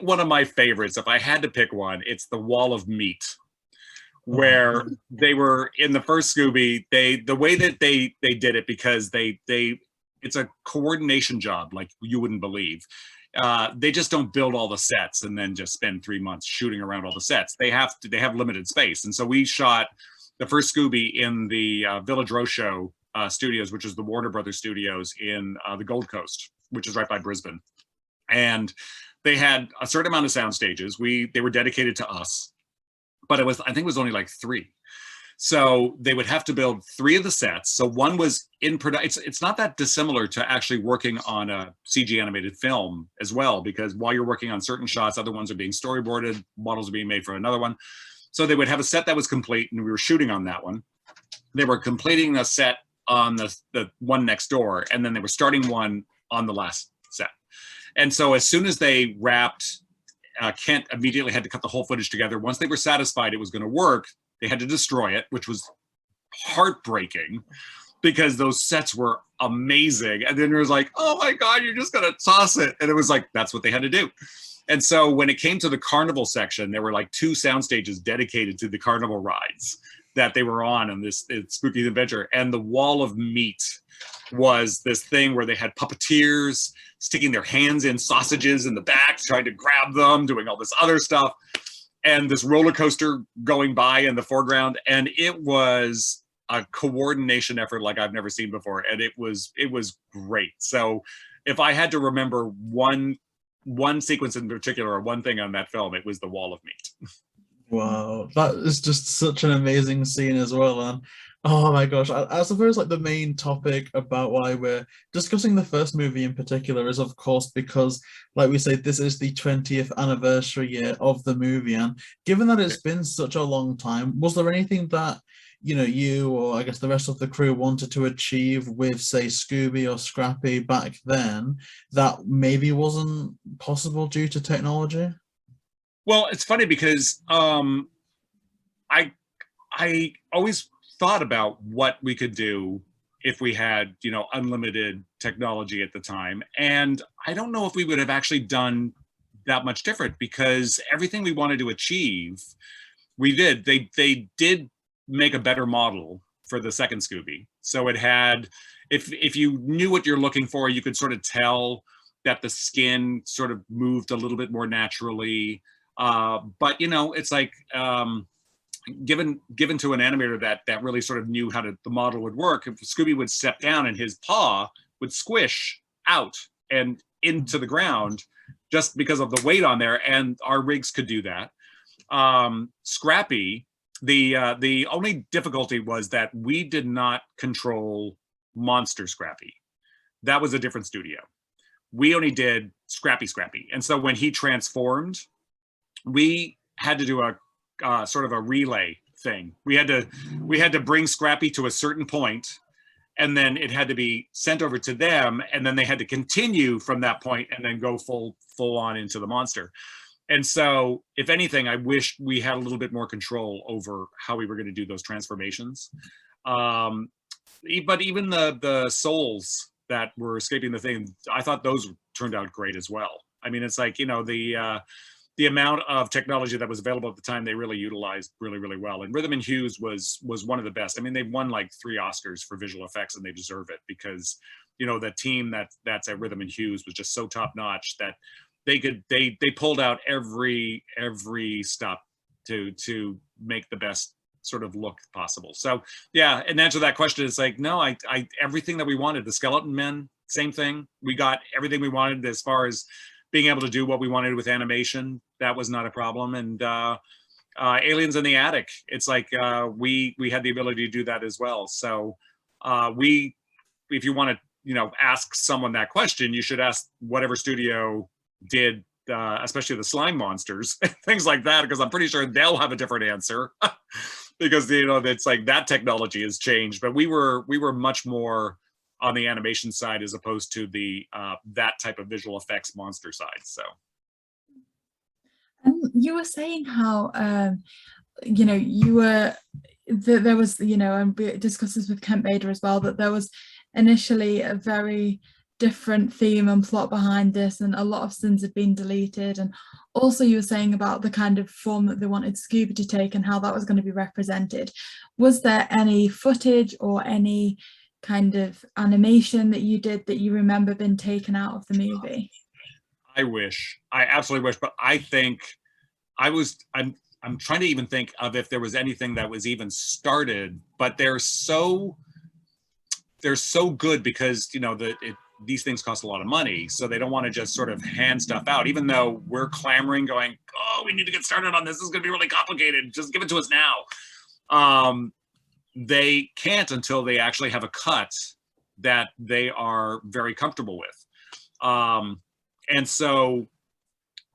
one of my favorites, if I had to pick one, it's the Wall of Meat, where they were in the first Scooby. The way that they did it, because it's a coordination job like you wouldn't believe. They just don't build all the sets and then just spend 3 months shooting around all the sets. They have limited space, and so we shot the first Scooby in the Village Roadshow studios, which is the Warner Brothers studios in the Gold Coast, which is right by Brisbane. And they had a certain amount of sound stages. They were dedicated to us, but I think it was only like 3. So they would have to build 3 of the sets. So one was in production. It's not that dissimilar to actually working on a CG animated film as well, because while you're working on certain shots, other ones are being storyboarded, models are being made for another one. So they would have a set that was complete, and we were shooting on that one. They were completing a set on the one next door, and then they were starting one on the last set. And so as soon as they wrapped, Kent immediately had to cut the whole footage together. Once they were satisfied it was going to work, they had to destroy it, which was heartbreaking because those sets were amazing. And then it was like, oh my God, you're just going to toss it. And it was like, that's what they had to do. And so when it came to the carnival section, there were like 2 sound stages dedicated to the carnival rides that they were on in this spooky adventure. And the Wall of Meat was this thing where they had puppeteers sticking their hands in sausages in the back, trying to grab them, doing all this other stuff, and this roller coaster going by in the foreground. And it was a coordination effort like I've never seen before, and it was great. So if I had to remember one sequence in particular or one thing on that film, it was the wall of meat. Wow, that is just such an amazing scene as well. And oh my gosh, I suppose like the main topic about why we're discussing the first movie in particular is of course because, like we say, this is the 20th anniversary year of the movie. And given that it's been such a long time, was there anything that, you know, you or I guess the rest of the crew wanted to achieve with, say, Scooby or Scrappy back then that maybe wasn't possible due to technology? Well, it's funny because I always thought about what we could do if we had, you know, unlimited technology at the time. And I don't know if we would have actually done that much different, because everything we wanted to achieve, we did. They did make a better model for the second Scooby. So it had, if you knew what you're looking for, you could sort of tell that the skin sort of moved a little bit more naturally. But you know, it's like given to an animator that really sort of knew how the model would work, if Scooby would step down and his paw would squish out and into the ground just because of the weight on there, and our rigs could do that. Scrappy, the only difficulty was that we did not control Monster Scrappy. That was a different studio. We only did Scrappy. And so when he transformed, we had to do a sort of a relay thing. We had to bring Scrappy to a certain point, and then it had to be sent over to them, and then they had to continue from that point and then go full on into the monster. And so, if anything, I wish we had a little bit more control over how we were going to do those transformations. But even the souls that were escaping the thing, I thought those turned out great as well. I mean, it's like, you know, the amount of technology that was available at the time, they really utilized really well. And Rhythm and Hues was one of the best. I mean, they've won like 3 Oscars for visual effects, and they deserve it, because, you know, the team that's at Rhythm and Hues was just so top notch that they pulled out every stop to make the best sort of look possible. So yeah, and answer that question is like, no, I everything that we wanted, the Skeleton Men, same thing. We got everything we wanted as far as being able to do what we wanted with animation. That was not a problem. And Aliens in the Attic, it's like we had the ability to do that as well. So if you want to, you know, ask someone that question, you should ask whatever studio did especially the slime monsters, things like that, because I'm pretty sure they'll have a different answer. Because, you know, it's like that technology has changed, but we were much more on the animation side as opposed to the that type of visual effects monster side. So you were saying how you know, you were there was, you know, and we discussed this with Kent Bader as well, that there was initially a very different theme and plot behind this, and a lot of scenes had been deleted. And also you were saying about the kind of form that they wanted Scooby to take and how that was going to be represented. Was there any footage or any kind of animation that you did that you remember being taken out of the movie? I absolutely wish, but I think I'm trying to even think of if there was anything that was even started, but they're so good because, you know, these things cost a lot of money, so they don't want to just sort of hand stuff out, even though we're clamoring going, oh, we need to get started on this is going to be really complicated, just give it to us now. They can't until they actually have a cut that they are very comfortable with. And so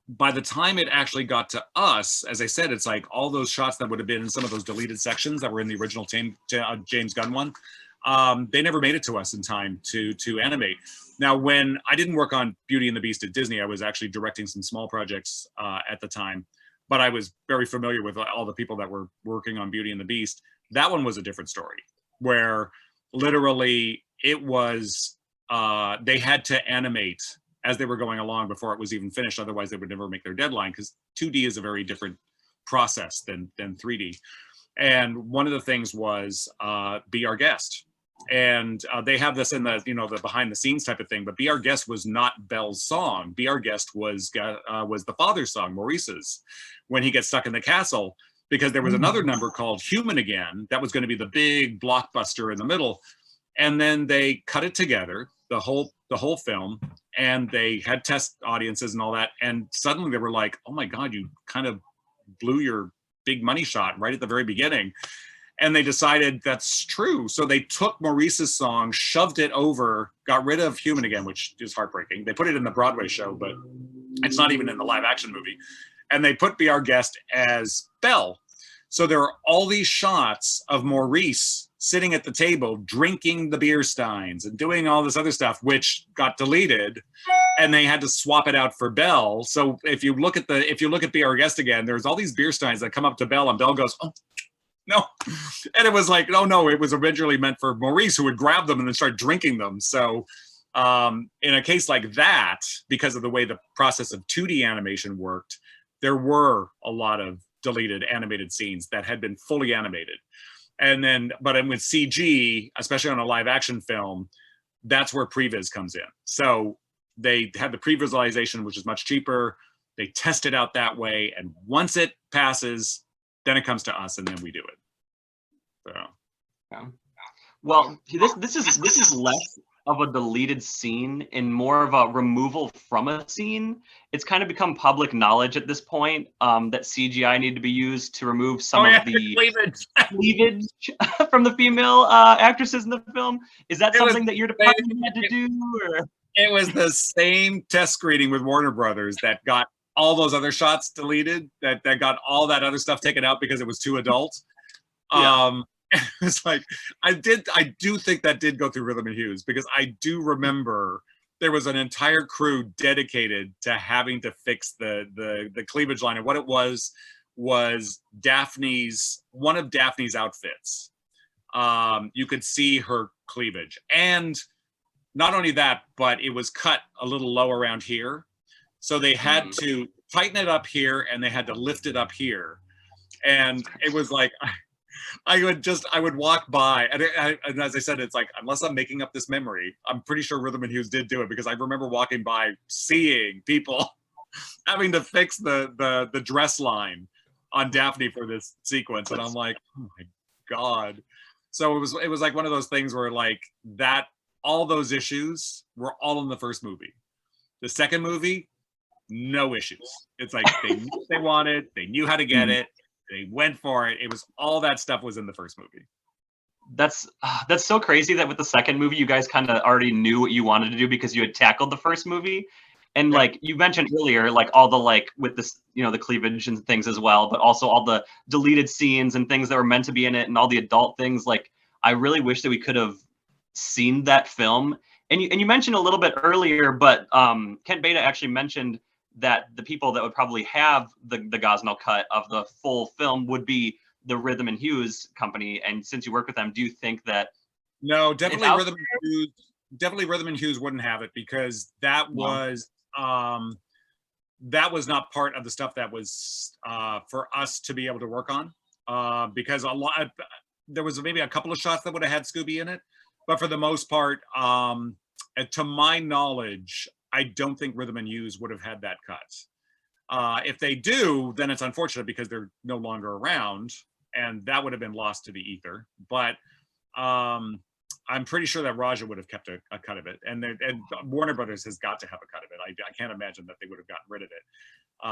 by the time it actually got to us, as I said, it's like all those shots that would have been in some of those deleted sections that were in the original James Gunn one, they never made it to us in time to animate. Now, when I didn't work on Beauty and the Beast at Disney, I was actually directing some small projects at the time, but I was very familiar with all the people that were working on Beauty and the Beast. That one was a different story, where literally it was, they had to animate as they were going along before it was even finished. Otherwise, they would never make their deadline, because 2D is a very different process than 3D. And one of the things was Be Our Guest. And they have this in the, you know, the behind the scenes type of thing, but Be Our Guest was not Belle's song. Be Our Guest was the father's song, Maurice's, when he gets stuck in the castle. because there was another number called Human Again that was going to be the big blockbuster in the middle. And then they cut it together, the whole film, and they had test audiences and all that. And suddenly they were like, oh my God, you kind of blew your big money shot right at the very beginning. And they decided that's true. So they took Maurice's song, shoved it over, got rid of Human Again, which is heartbreaking. They put it in the Broadway show, but it's not even in the live action movie. And they put Be Our Guest as Belle. So there are all these shots of Maurice sitting at the table, drinking the beer steins and doing all this other stuff, which got deleted, and they had to swap it out for Belle. So if you look at Be Our Guest Again, there's all these beer steins that come up to Belle, and Belle goes, oh, no. And it was like, oh no, it was originally meant for Maurice, who would grab them and then start drinking them. So in a case like that, because of the way the process of 2D animation worked, there were a lot of deleted animated scenes that had been fully animated. And then, but with CG, especially on a live action film, that's where previs comes in. So they had the pre-visualization, which is much cheaper. They test it out that way. And once it passes, then it comes to us and then we do it. So. Yeah. Well, this is less of a deleted scene and more of a removal from a scene. It's kind of become public knowledge at this point that CGI need to be used to remove some of the cleavage from the female actresses in the film. Is that something that your department had to do? Or? It was the same test screening with Warner Brothers that got all those other shots deleted, that got all that other stuff taken out because it was too adult. Yeah. It's like, I do think that did go through Rhythm and Hues, because I do remember there was an entire crew dedicated to having to fix the cleavage line. And what it was one of Daphne's outfits. You could see her cleavage. And not only that, but it was cut a little low around here. So they had to tighten it up here and they had to lift it up here. And it was like, I would walk by, and as I said, it's like, unless I'm making up this memory, I'm pretty sure Rhythm and Hues did do it, because I remember walking by seeing people having to fix the dress line on Daphne for this sequence, and I'm like, oh my God. So it was like one of those things where like that, all those issues were all in the first movie. The second movie, no issues. It's like they knew what they wanted, they knew how to get it. They went for it. It was all that stuff was in the first movie. That's so crazy that with the second movie, you guys kind of already knew what you wanted to do because you had tackled the first movie. And like you mentioned earlier, like all the like with this, the cleavage and things as well, but also all the deleted scenes and things that were meant to be in it and all the adult things. Like I really wish that we could have seen that film. And you mentioned a little bit earlier, but Kent Beta actually mentioned that the people that would probably have the Gosnell cut of the full film would be the Rhythm and Hues company. And since you work with them, do you think that? No, definitely Rhythm and Hues wouldn't have it, because that was not part of the stuff that was for us to be able to work on, because there was maybe a couple of shots that would have had Scooby in it, but for the most part, to my knowledge, I don't think Rhythm and Hues would have had that cut. If they do, then it's unfortunate because they're no longer around, and that would have been lost to the ether. But I'm pretty sure that Raja would have kept a cut of it, and Warner Brothers has got to have a cut of it. I can't imagine that they would have gotten rid of it,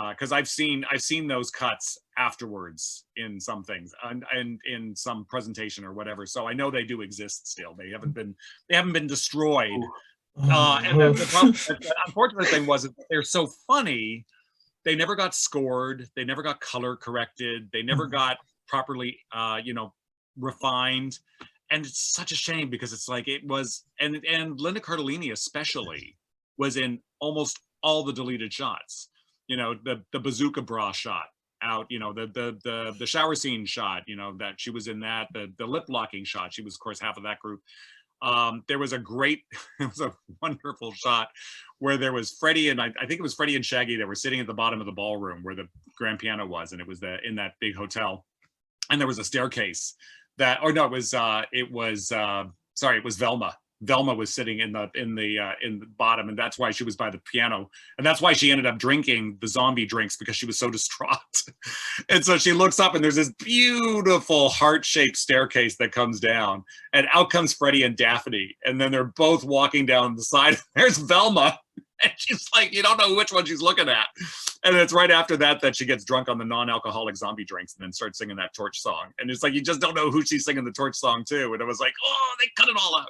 because I've seen those cuts afterwards in some things and in some presentation or whatever. So I know they do exist still. They haven't been destroyed. And the unfortunate thing was that they're so funny, they never got scored, they never got color corrected, they never got properly refined, and it's such a shame, because it's like it was, and Linda Cardellini especially was in almost all the deleted shots. The bazooka bra shot out, the shower scene shot, that she was in, that the lip locking shot, she was of course half of that group. There was it was a wonderful shot where there was Freddie and I think it was Freddie and Shaggy that were sitting at the bottom of the ballroom where the grand piano was, and it was in that big hotel, and there was a staircase it was Velma. Velma was sitting in the bottom, and that's why she was by the piano, and that's why she ended up drinking the zombie drinks, because she was so distraught. And so she looks up, and there's this beautiful heart-shaped staircase that comes down, and out comes Freddie and Daphne, and then they're both walking down the side. There's Velma, and she's like, you don't know which one she's looking at. And it's right after that she gets drunk on the non-alcoholic zombie drinks, and then starts singing that torch song. And it's like, you just don't know who she's singing the torch song to. And it was like, oh, they cut it all out.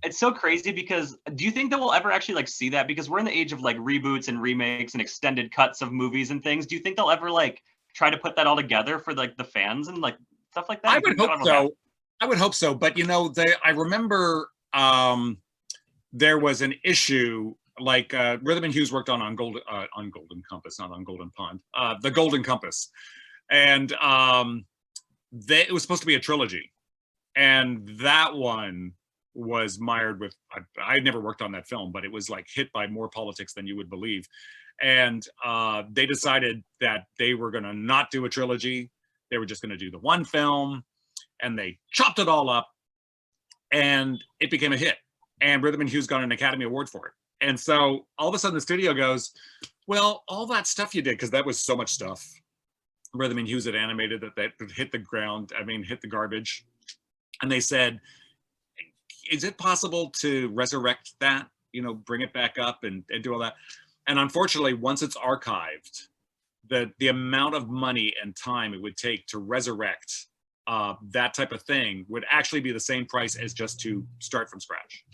It's so crazy, because do you think that we'll ever actually like see that? Because we're in the age of like reboots and remakes and extended cuts of movies and things. Do you think they'll ever like try to put that all together for like the fans and like stuff like that? I would hope so. I would hope so. But you know, I remember there was an issue like Rhythm and Hues worked on Golden Compass, not on Golden Pond, the Golden Compass, and it was supposed to be a trilogy. And that one was mired with, I had never worked on that film, but it was like hit by more politics than you would believe. And they decided that they were going to not do a trilogy. They were just going to do the one film, and they chopped it all up, and it became a hit. And Rhythm and Hues got an Academy Award for it. And so all of a sudden the studio goes, well, all that stuff you did, because that was so much stuff. Rhythm and Hues had animated that hit the ground, hit the garbage. And they said, is it possible to resurrect that, bring it back up and do all that? And unfortunately, once it's archived, the amount of money and time it would take to resurrect that type of thing would actually be the same price as just to start from scratch.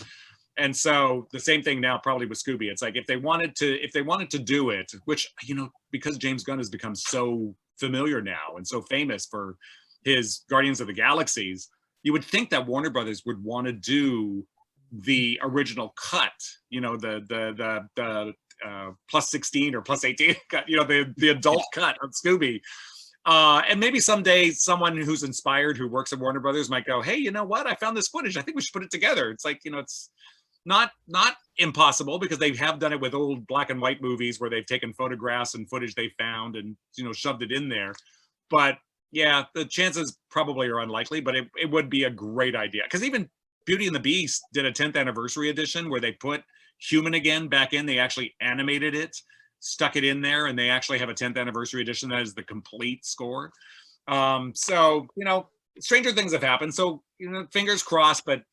And so the same thing now probably with Scooby. It's like if they wanted to do it, which, because James Gunn has become so familiar now and so famous for his Guardians of the Galaxies, you would think that Warner Brothers would want to do the original cut, the plus 16 or plus 18 cut, the adult cut of Scooby. And maybe someday someone who's inspired, who works at Warner Brothers, might go, hey, you know what? I found this footage. I think we should put it together. It's like, it's not impossible, because they have done it with old black and white movies where they've taken photographs and footage they found and, shoved it in there. But yeah, the chances probably are unlikely, but it would be a great idea. Because even Beauty and the Beast did a 10th anniversary edition where they put Human Again back in. They actually animated it, stuck it in there, and they actually have a 10th anniversary edition that is the complete score. So, stranger things have happened. So, fingers crossed, but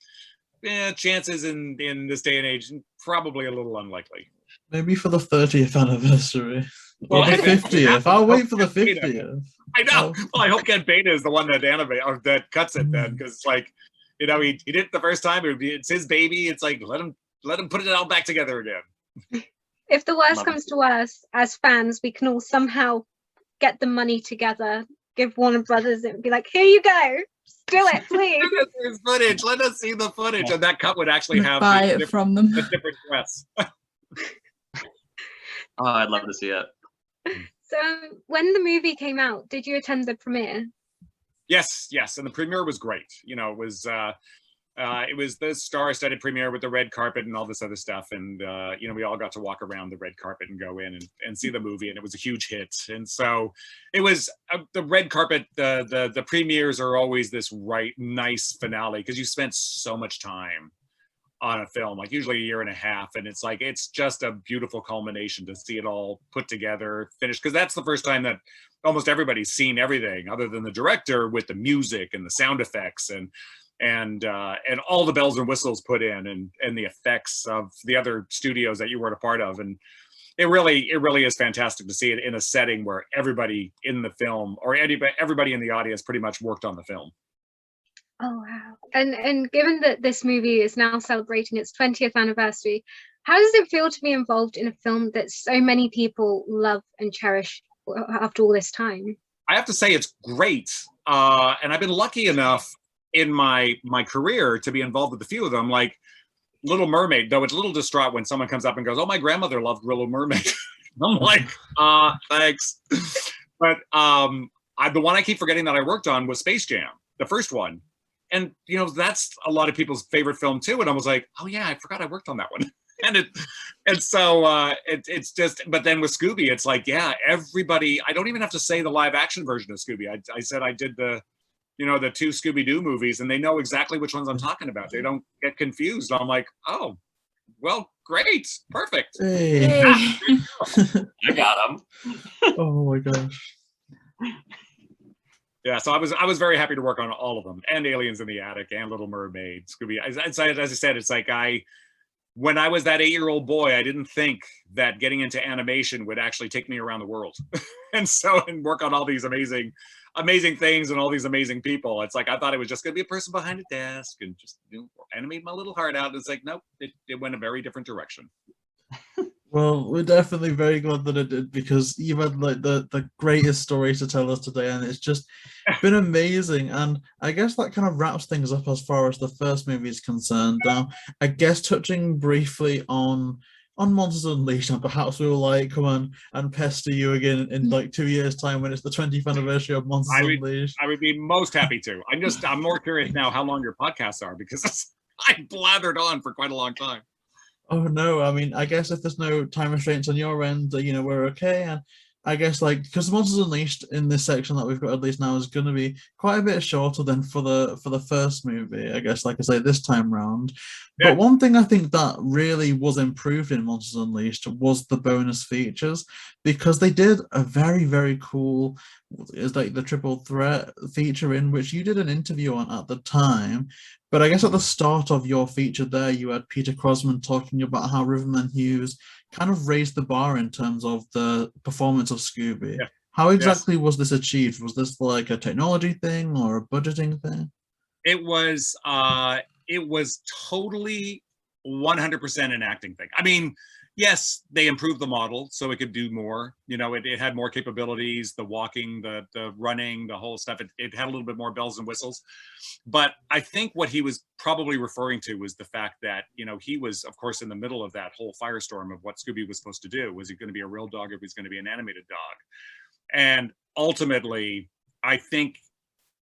chances in this day and age, probably a little unlikely. Maybe for the 30th anniversary. Or the 50th. I'll wait for the 50th. I know. Well, I hope Ken Beta is the one that that cuts it then, because it's like, he did it the first time. It's his baby. It's like, let him put it all back together again. If the worst comes to worst, as fans, we can all somehow get the money together, give Warner Brothers it, and be like, here you go. Just do it, please. There's footage. Let us see the footage. And that cut would actually have buy it from them. a different dress. Oh, I'd love to see it. So when the movie came out, did you attend the premiere? Yes, and the premiere was great. It was the star-studded premiere with the red carpet and all this other stuff, and we all got to walk around the red carpet and go in and see the movie, and it was a huge hit. And so it was the red carpet. The premieres are always this nice finale, because you spent so much time on a film, like usually a year and a half, and it's just a beautiful culmination to see it all put together, finished, because that's the first time that almost everybody's seen everything other than the director, with the music and the sound effects and all the bells and whistles put in, and the effects of the other studios that you weren't a part of. And it really is fantastic to see it in a setting where everybody in the film, or everybody in the audience, pretty much worked on the film. Oh wow. And given that this movie is now celebrating its 20th anniversary, how does it feel to be involved in a film that so many people love and cherish after all this time? I have to say it's great. And I've been lucky enough in my career to be involved with a few of them, like Little Mermaid, though it's a little distraught when someone comes up and goes, oh, my grandmother loved Little Mermaid. I'm like, thanks. But the one I keep forgetting that I worked on was Space Jam, the first one. And, that's a lot of people's favorite film too. And I was like, oh yeah, I forgot I worked on that one. It's just, but then with Scooby, it's like, yeah, everybody, I don't even have to say the live action version of Scooby. I said I did the the two Scooby Doo movies, and they know exactly which ones I'm talking about. They don't get confused. I'm like, oh, well, great, perfect. Hey. I got him. Oh my gosh. Yeah, so I was very happy to work on all of them, and Aliens in the Attic, and Little Mermaid, Scooby. As I said, it's like when I was that 8-year-old boy, I didn't think that getting into animation would actually take me around the world, and work on all these amazing things and all these amazing people. It's like I thought it was just going to be a person behind a desk and just animate my little heart out. And it's like, nope, it went a very different direction. Well, we're definitely very glad that it did, because you've had like the greatest story to tell us today, and it's just been amazing. And I guess that kind of wraps things up as far as the first movie is concerned. Now, I guess touching briefly on Monsters Unleashed, and perhaps we will like come and pester you again in like 2 years' time when it's the 20th anniversary of Monsters Unleashed. I would be most happy to. I'm more curious now how long your podcasts are, because I blathered on for quite a long time. Oh no, I mean, I guess if there's no time restraints on your end, we're okay. And I guess because Monsters Unleashed in this section that we've got at least now is going to be quite a bit shorter than for the first movie, I guess, like I say, this time round. Yeah. But one thing I think that really was improved in Monsters Unleashed was the bonus features, because they did a very, very cool, is like the triple threat feature in which you did an interview on at the time. But I guess at the start of your feature there, you had Peter Crosman talking about how Riverman Hues kind of raised the bar in terms of the performance of Scooby. Yeah. How exactly was this achieved? Was this like a technology thing or a budgeting thing? It was totally 100% an acting thing. I mean, yes, they improved the model so it could do more. It had more capabilities, the walking, the running, the whole stuff. It had a little bit more bells and whistles. But I think what he was probably referring to was the fact that, he was, of course, in the middle of that whole firestorm of what Scooby was supposed to do. Was he going to be a real dog, or was he going to be an animated dog? And ultimately, I think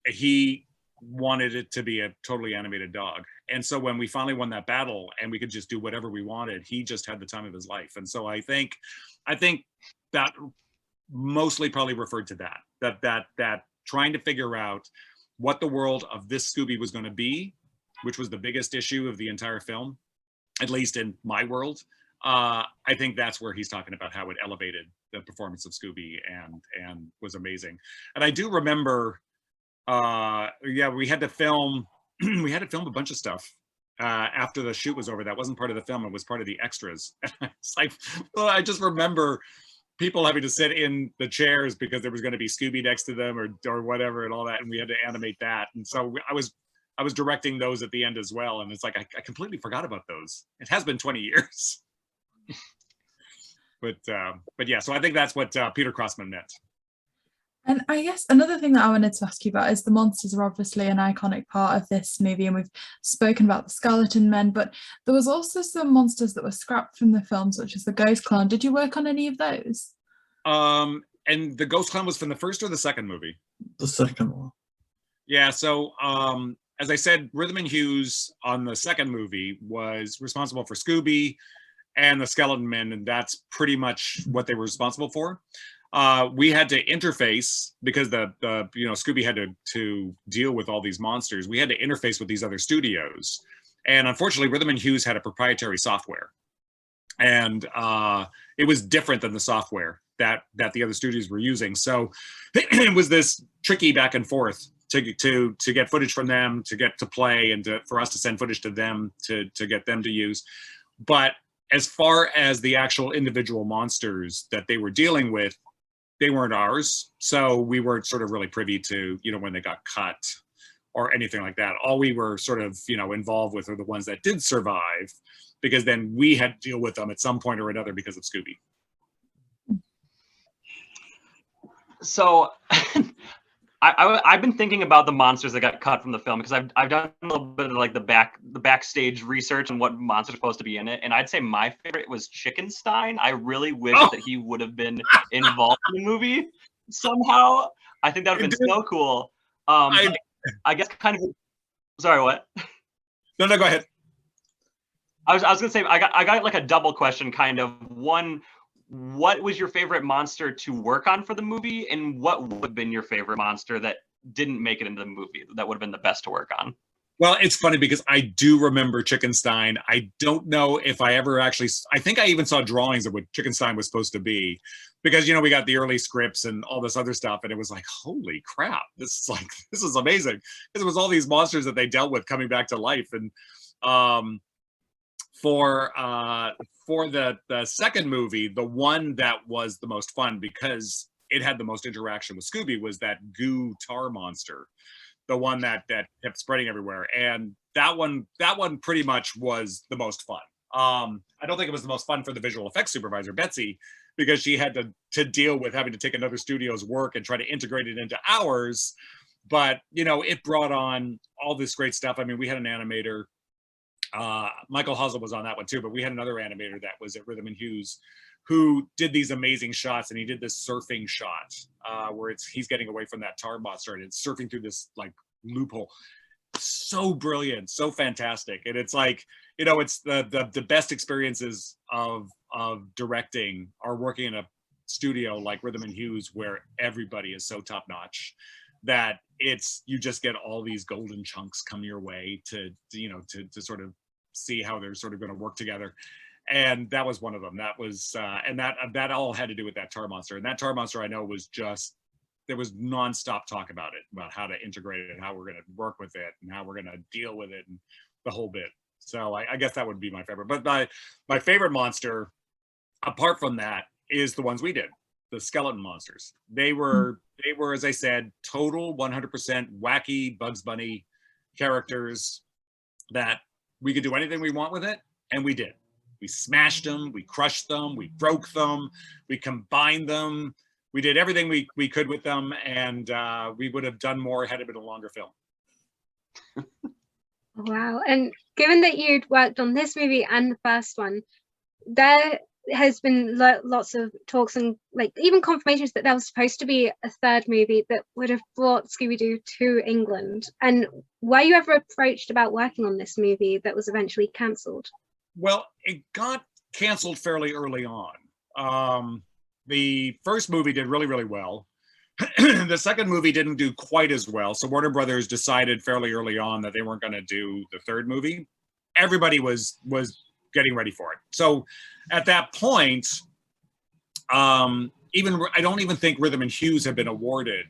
he wanted it to be a totally animated dog. And so when we finally won that battle and we could just do whatever we wanted, he just had the time of his life. And so I think that mostly probably referred to that trying to figure out what the world of this Scooby was going to be, which was the biggest issue of the entire film, at least in my world. I think that's where he's talking about how it elevated the performance of Scooby and was amazing. And I do remember, we had to film a bunch of stuff after the shoot was over. That wasn't part of the film, it was part of the extras. It's like, I just remember people having to sit in the chairs because there was going to be Scooby next to them or whatever and all that, and we had to animate that. And so I was directing those at the end as well, and it's like I completely forgot about those. It has been 20 years. But yeah, so I think that's what Peter Crossman meant. And I guess another thing that I wanted to ask you about is the monsters are obviously an iconic part of this movie, and we've spoken about the skeleton men, but there was also some monsters that were scrapped from the film, such as the ghost clown. Did you work on any of those? And the ghost clown was from the first or the second movie? The second one. Yeah, so as I said, Rhythm & Hues on the second movie was responsible for Scooby and the skeleton men, and that's pretty much what they were responsible for. We had to interface because the Scooby had to deal with all these monsters. We had to interface with these other studios, and unfortunately, Rhythm & Hues had a proprietary software, and it was different than the software that the other studios were using. So it was this tricky back and forth to get footage from them, to get to play, and for us to send footage to them to get them to use. But as far as the actual individual monsters that they were dealing with, they weren't ours. So we weren't sort of really privy to, when they got cut or anything like that. All we were sort of, involved with are the ones that did survive, because then we had to deal with them at some point or another because of Scooby. So I've been thinking about the monsters that got cut from the film, because I've done a little bit of like the backstage research and what monsters are supposed to be in it. And I'd say my favorite was Chickenstein. I really wish that he would have been involved in the movie somehow. I think that would have been so cool. I guess kind of. Sorry, what? No, go ahead. I was gonna say I got like a double question, kind of. One, what was your favorite monster to work on for the movie, and what would have been your favorite monster that didn't make it into the movie that would have been the best to work on? Well, it's funny because I do remember Chickenstein. I don't know if I ever actually, I think I even saw drawings of what Chickenstein was supposed to be, because, you know, we got the early scripts and all this other stuff, and it was like, holy crap, this is amazing. Because it was all these monsters that they dealt with coming back to life. And for the second movie, the one that was the most fun because it had the most interaction with Scooby was that goo tar monster, the one that kept spreading everywhere. And that one pretty much was the most fun. I don't think it was the most fun for the visual effects supervisor, Betsy, because she had to deal with having to take another studio's work and try to integrate it into ours. But, you know, it brought on all this great stuff. I mean, we had an animator, Michael Hustle was on that one too, but we had another animator that was at Rhythm and Hues who did these amazing shots, and he did this surfing shot where he's getting away from that tar monster and it's surfing through this like loophole. So brilliant, so fantastic. And it's like, you know, it's the best experiences of directing are working in a studio like Rhythm and Hues where everybody is so top notch that you just get all these golden chunks come your way to sort of see how they're sort of going to work together. And that was one of them. That was and that all had to do with that tar monster. And that tar monster, I know, was just, there was nonstop talk about it, about how to integrate it and how we're going to work with it and how we're going to deal with it and the whole bit. So I guess that would be my favorite. But my favorite monster, apart from that, is the ones we did, the skeleton monsters. They were, as I said, total 100% wacky Bugs Bunny characters that we could do anything we want with it, and we did. We smashed them, we crushed them, we broke them, we combined them. We did everything we could with them, and we would have done more had it been a longer film. Wow. And given that you'd worked on this movie and the first one, there has been lots of talks and like even confirmations that there was supposed to be a third movie that would have brought Scooby Doo to England. And were you ever approached about working on this movie that was eventually cancelled? Well, it got canceled fairly early on. The first movie did really, really well. The second movie didn't do quite as well. So Warner Brothers decided fairly early on that they weren't going to do the third movie. Everybody was getting ready for it. So at that point, I don't even think Rhythm and Hues had been awarded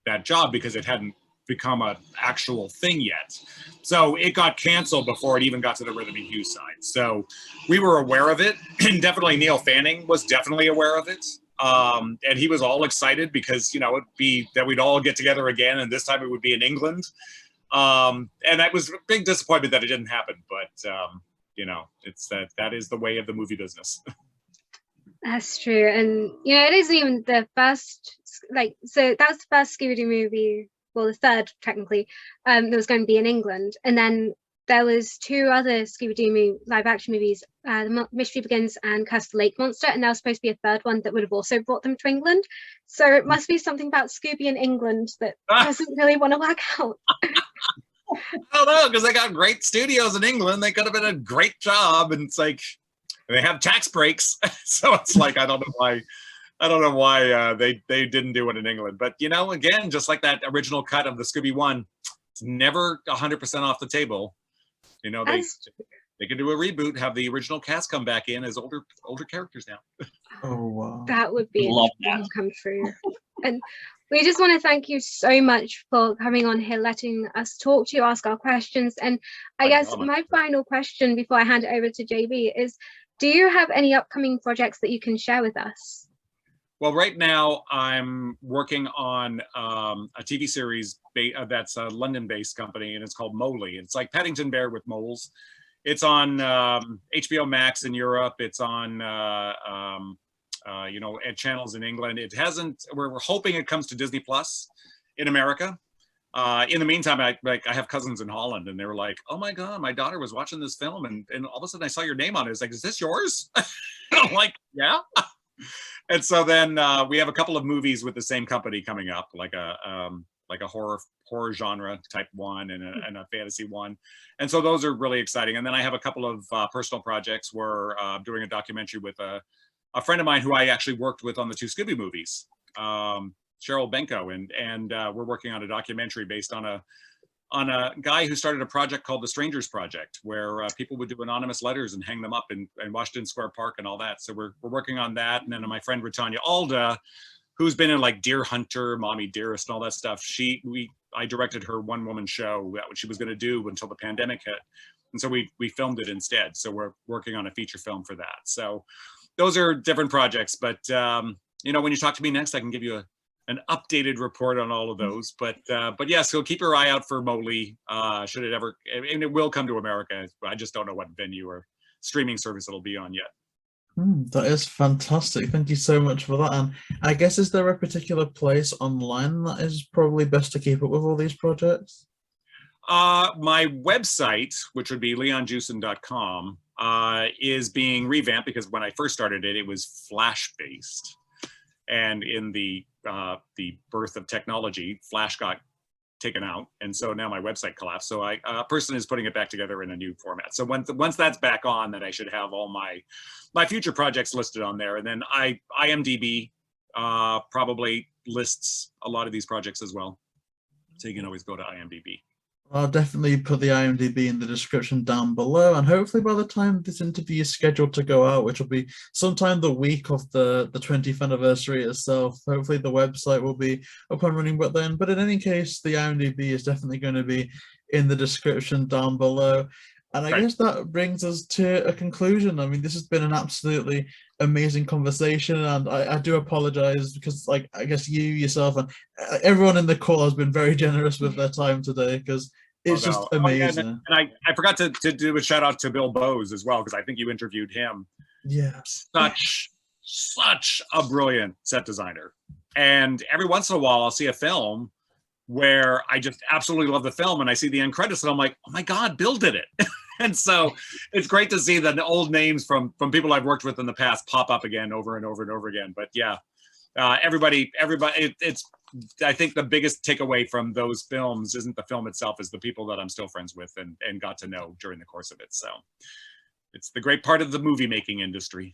that job because it hadn't become an actual thing yet. So it got canceled before it even got to the Rhythm and Hues side. So we were aware of it, and definitely Neil Fanning was definitely aware of it. And he was all excited because, you know, it'd be that we'd all get together again, and this time it would be in England. And that was a big disappointment that it didn't happen, but you know, it's that is the way of the movie business. That's true. And you know, it isn't even the first, like, so that's the first Scooby Doo movie, well, the third technically, that was going to be in England. And then there was two other Scooby Doo live action movies, The Mystery Begins and Curse of the Lake Monster, and there was supposed to be a third one that would have also brought them to England. So it must be something about Scooby in England that doesn't really want to work out. I don't know, because they got great studios in England. They could have been a great job, and it's like they have tax breaks, so it's like I don't know why they didn't do it in England. But you know, again, just like that original cut of the Scooby one, it's never 100% off the table. You know, they can do a reboot, have the original cast come back in as older characters now. Oh wow, that would be Love a that. come true. And we just want to thank you so much for coming on here, letting us talk to you, ask our questions. And I guess my final question before I hand it over to JayBee is, do you have any upcoming projects that you can share with us? Well, right now I'm working on a TV series that's a London-based company, and it's called Mowgli. It's like Paddington Bear with moles. It's on HBO Max in Europe. It's on you know, at channels in England. It hasn't. We're hoping it comes to Disney Plus in America. In the meantime, I have cousins in Holland, and they were like, "Oh my God, my daughter was watching this film, and all of a sudden I saw your name on it. It's like, is this yours?" And I'm like, "Yeah." And so then we have a couple of movies with the same company coming up, like a horror genre type one and a fantasy one, and so those are really exciting. And then I have a couple of personal projects where I'm doing a documentary with a friend of mine who I actually worked with on the two Scooby movies. Cheryl Benko, and we're working on a documentary based on a guy who started a project called the Strangers Project, where people would do anonymous letters and hang them up in Washington Square Park and all that. So we're working on that. And then my friend Rhianna Alda, who's been in like Deer Hunter, Mommy Dearest, and all that stuff. I directed her one-woman show that she was going to do until the pandemic hit, and so we filmed it instead. So we're working on a feature film for that. So those are different projects, but you know, when you talk to me next, I can give you an updated report on all of those. But yeah, so keep your eye out for Mowgli. Should it ever, and it will come to America. I just don't know what venue or streaming service it'll be on yet. That is fantastic. Thank you so much for that. And I guess, is there a particular place online that is probably best to keep up with all these projects? My website, which would be leonjoosen.com, is being revamped because when I first started it, it was Flash based. And in the birth of technology, Flash got taken out, and so now my website collapsed. So a person is putting it back together in a new format. So once that's back on, then I should have all my future projects listed on there. And then IMDb probably lists a lot of these projects as well, so you can always go to IMDb. I'll definitely put the IMDb in the description down below, and hopefully by the time this interview is scheduled to go out, which will be sometime the week of the 20th anniversary itself, hopefully the website will be up and running by then. But in any case, the IMDb is definitely going to be in the description down below. And I guess that brings us to a conclusion. I mean, this has been an absolutely amazing conversation, and I do apologize because, like, I guess you yourself and everyone in the call has been very generous with their time today, because it's just amazing. And I forgot to do a shout out to Bill Bowes as well, because I think you interviewed him. Yeah. Such a brilliant set designer. And every once in a while I'll see a film where I just absolutely love the film, and I see the end credits and I'm like, oh my God, Bill did it. And so it's great to see that the old names from people I've worked with in the past pop up again over and over and over again. But yeah, everybody, it's, I think the biggest takeaway from those films isn't the film itself, is the people that I'm still friends with and got to know during the course of it. So it's the great part of the movie making industry.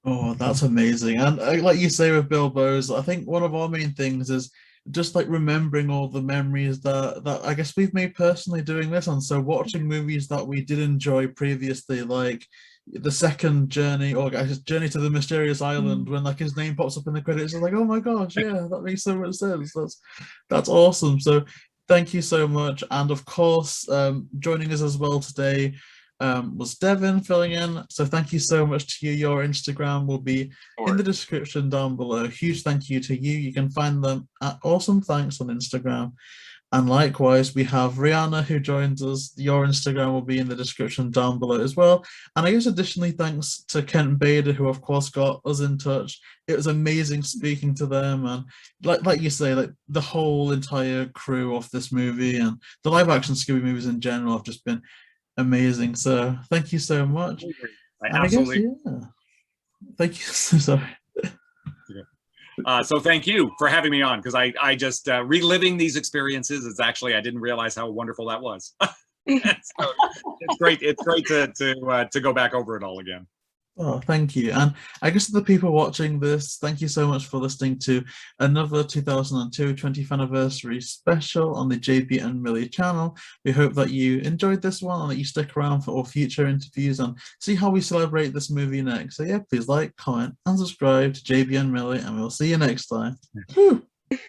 Oh, that's amazing. And like you say with Bill Bowes, I think one of our main things is just like remembering all the memories that I guess we've made personally doing this. And so watching movies that we did enjoy previously, like the second Journey, or I guess Journey to the Mysterious Island, when like his name pops up in the credits, it's like, oh my gosh, yeah, that makes so much sense. That's awesome. So thank you so much. And of course, joining us as well today was Devin filling in. So thank you so much to you. Your Instagram will be in the description down below. Huge thank you to you. You can find them at Awesome Thanks on Instagram. And likewise, we have Rhianna who joins us. Your Instagram will be in the description down below as well. And I guess additionally, thanks to Kent Bader, who of course got us in touch. It was amazing speaking to them. And like you say, like the whole entire crew of this movie and the live action Scooby movies in general have just been amazing. So thank you so much. Absolutely. Thank you. Sorry. So thank you for having me on, because I just reliving these experiences is actually, I didn't realize how wonderful that was. So it's great to go back over it all again. Oh, thank you. And I guess to the people watching this, thank you so much for listening to another 2002 20th anniversary special on the JayBee and Milly channel. We hope that you enjoyed this one and that you stick around for all future interviews and see how we celebrate this movie next. So yeah, please like, comment and subscribe to JayBee and Milly, and we'll see you next time. Woo!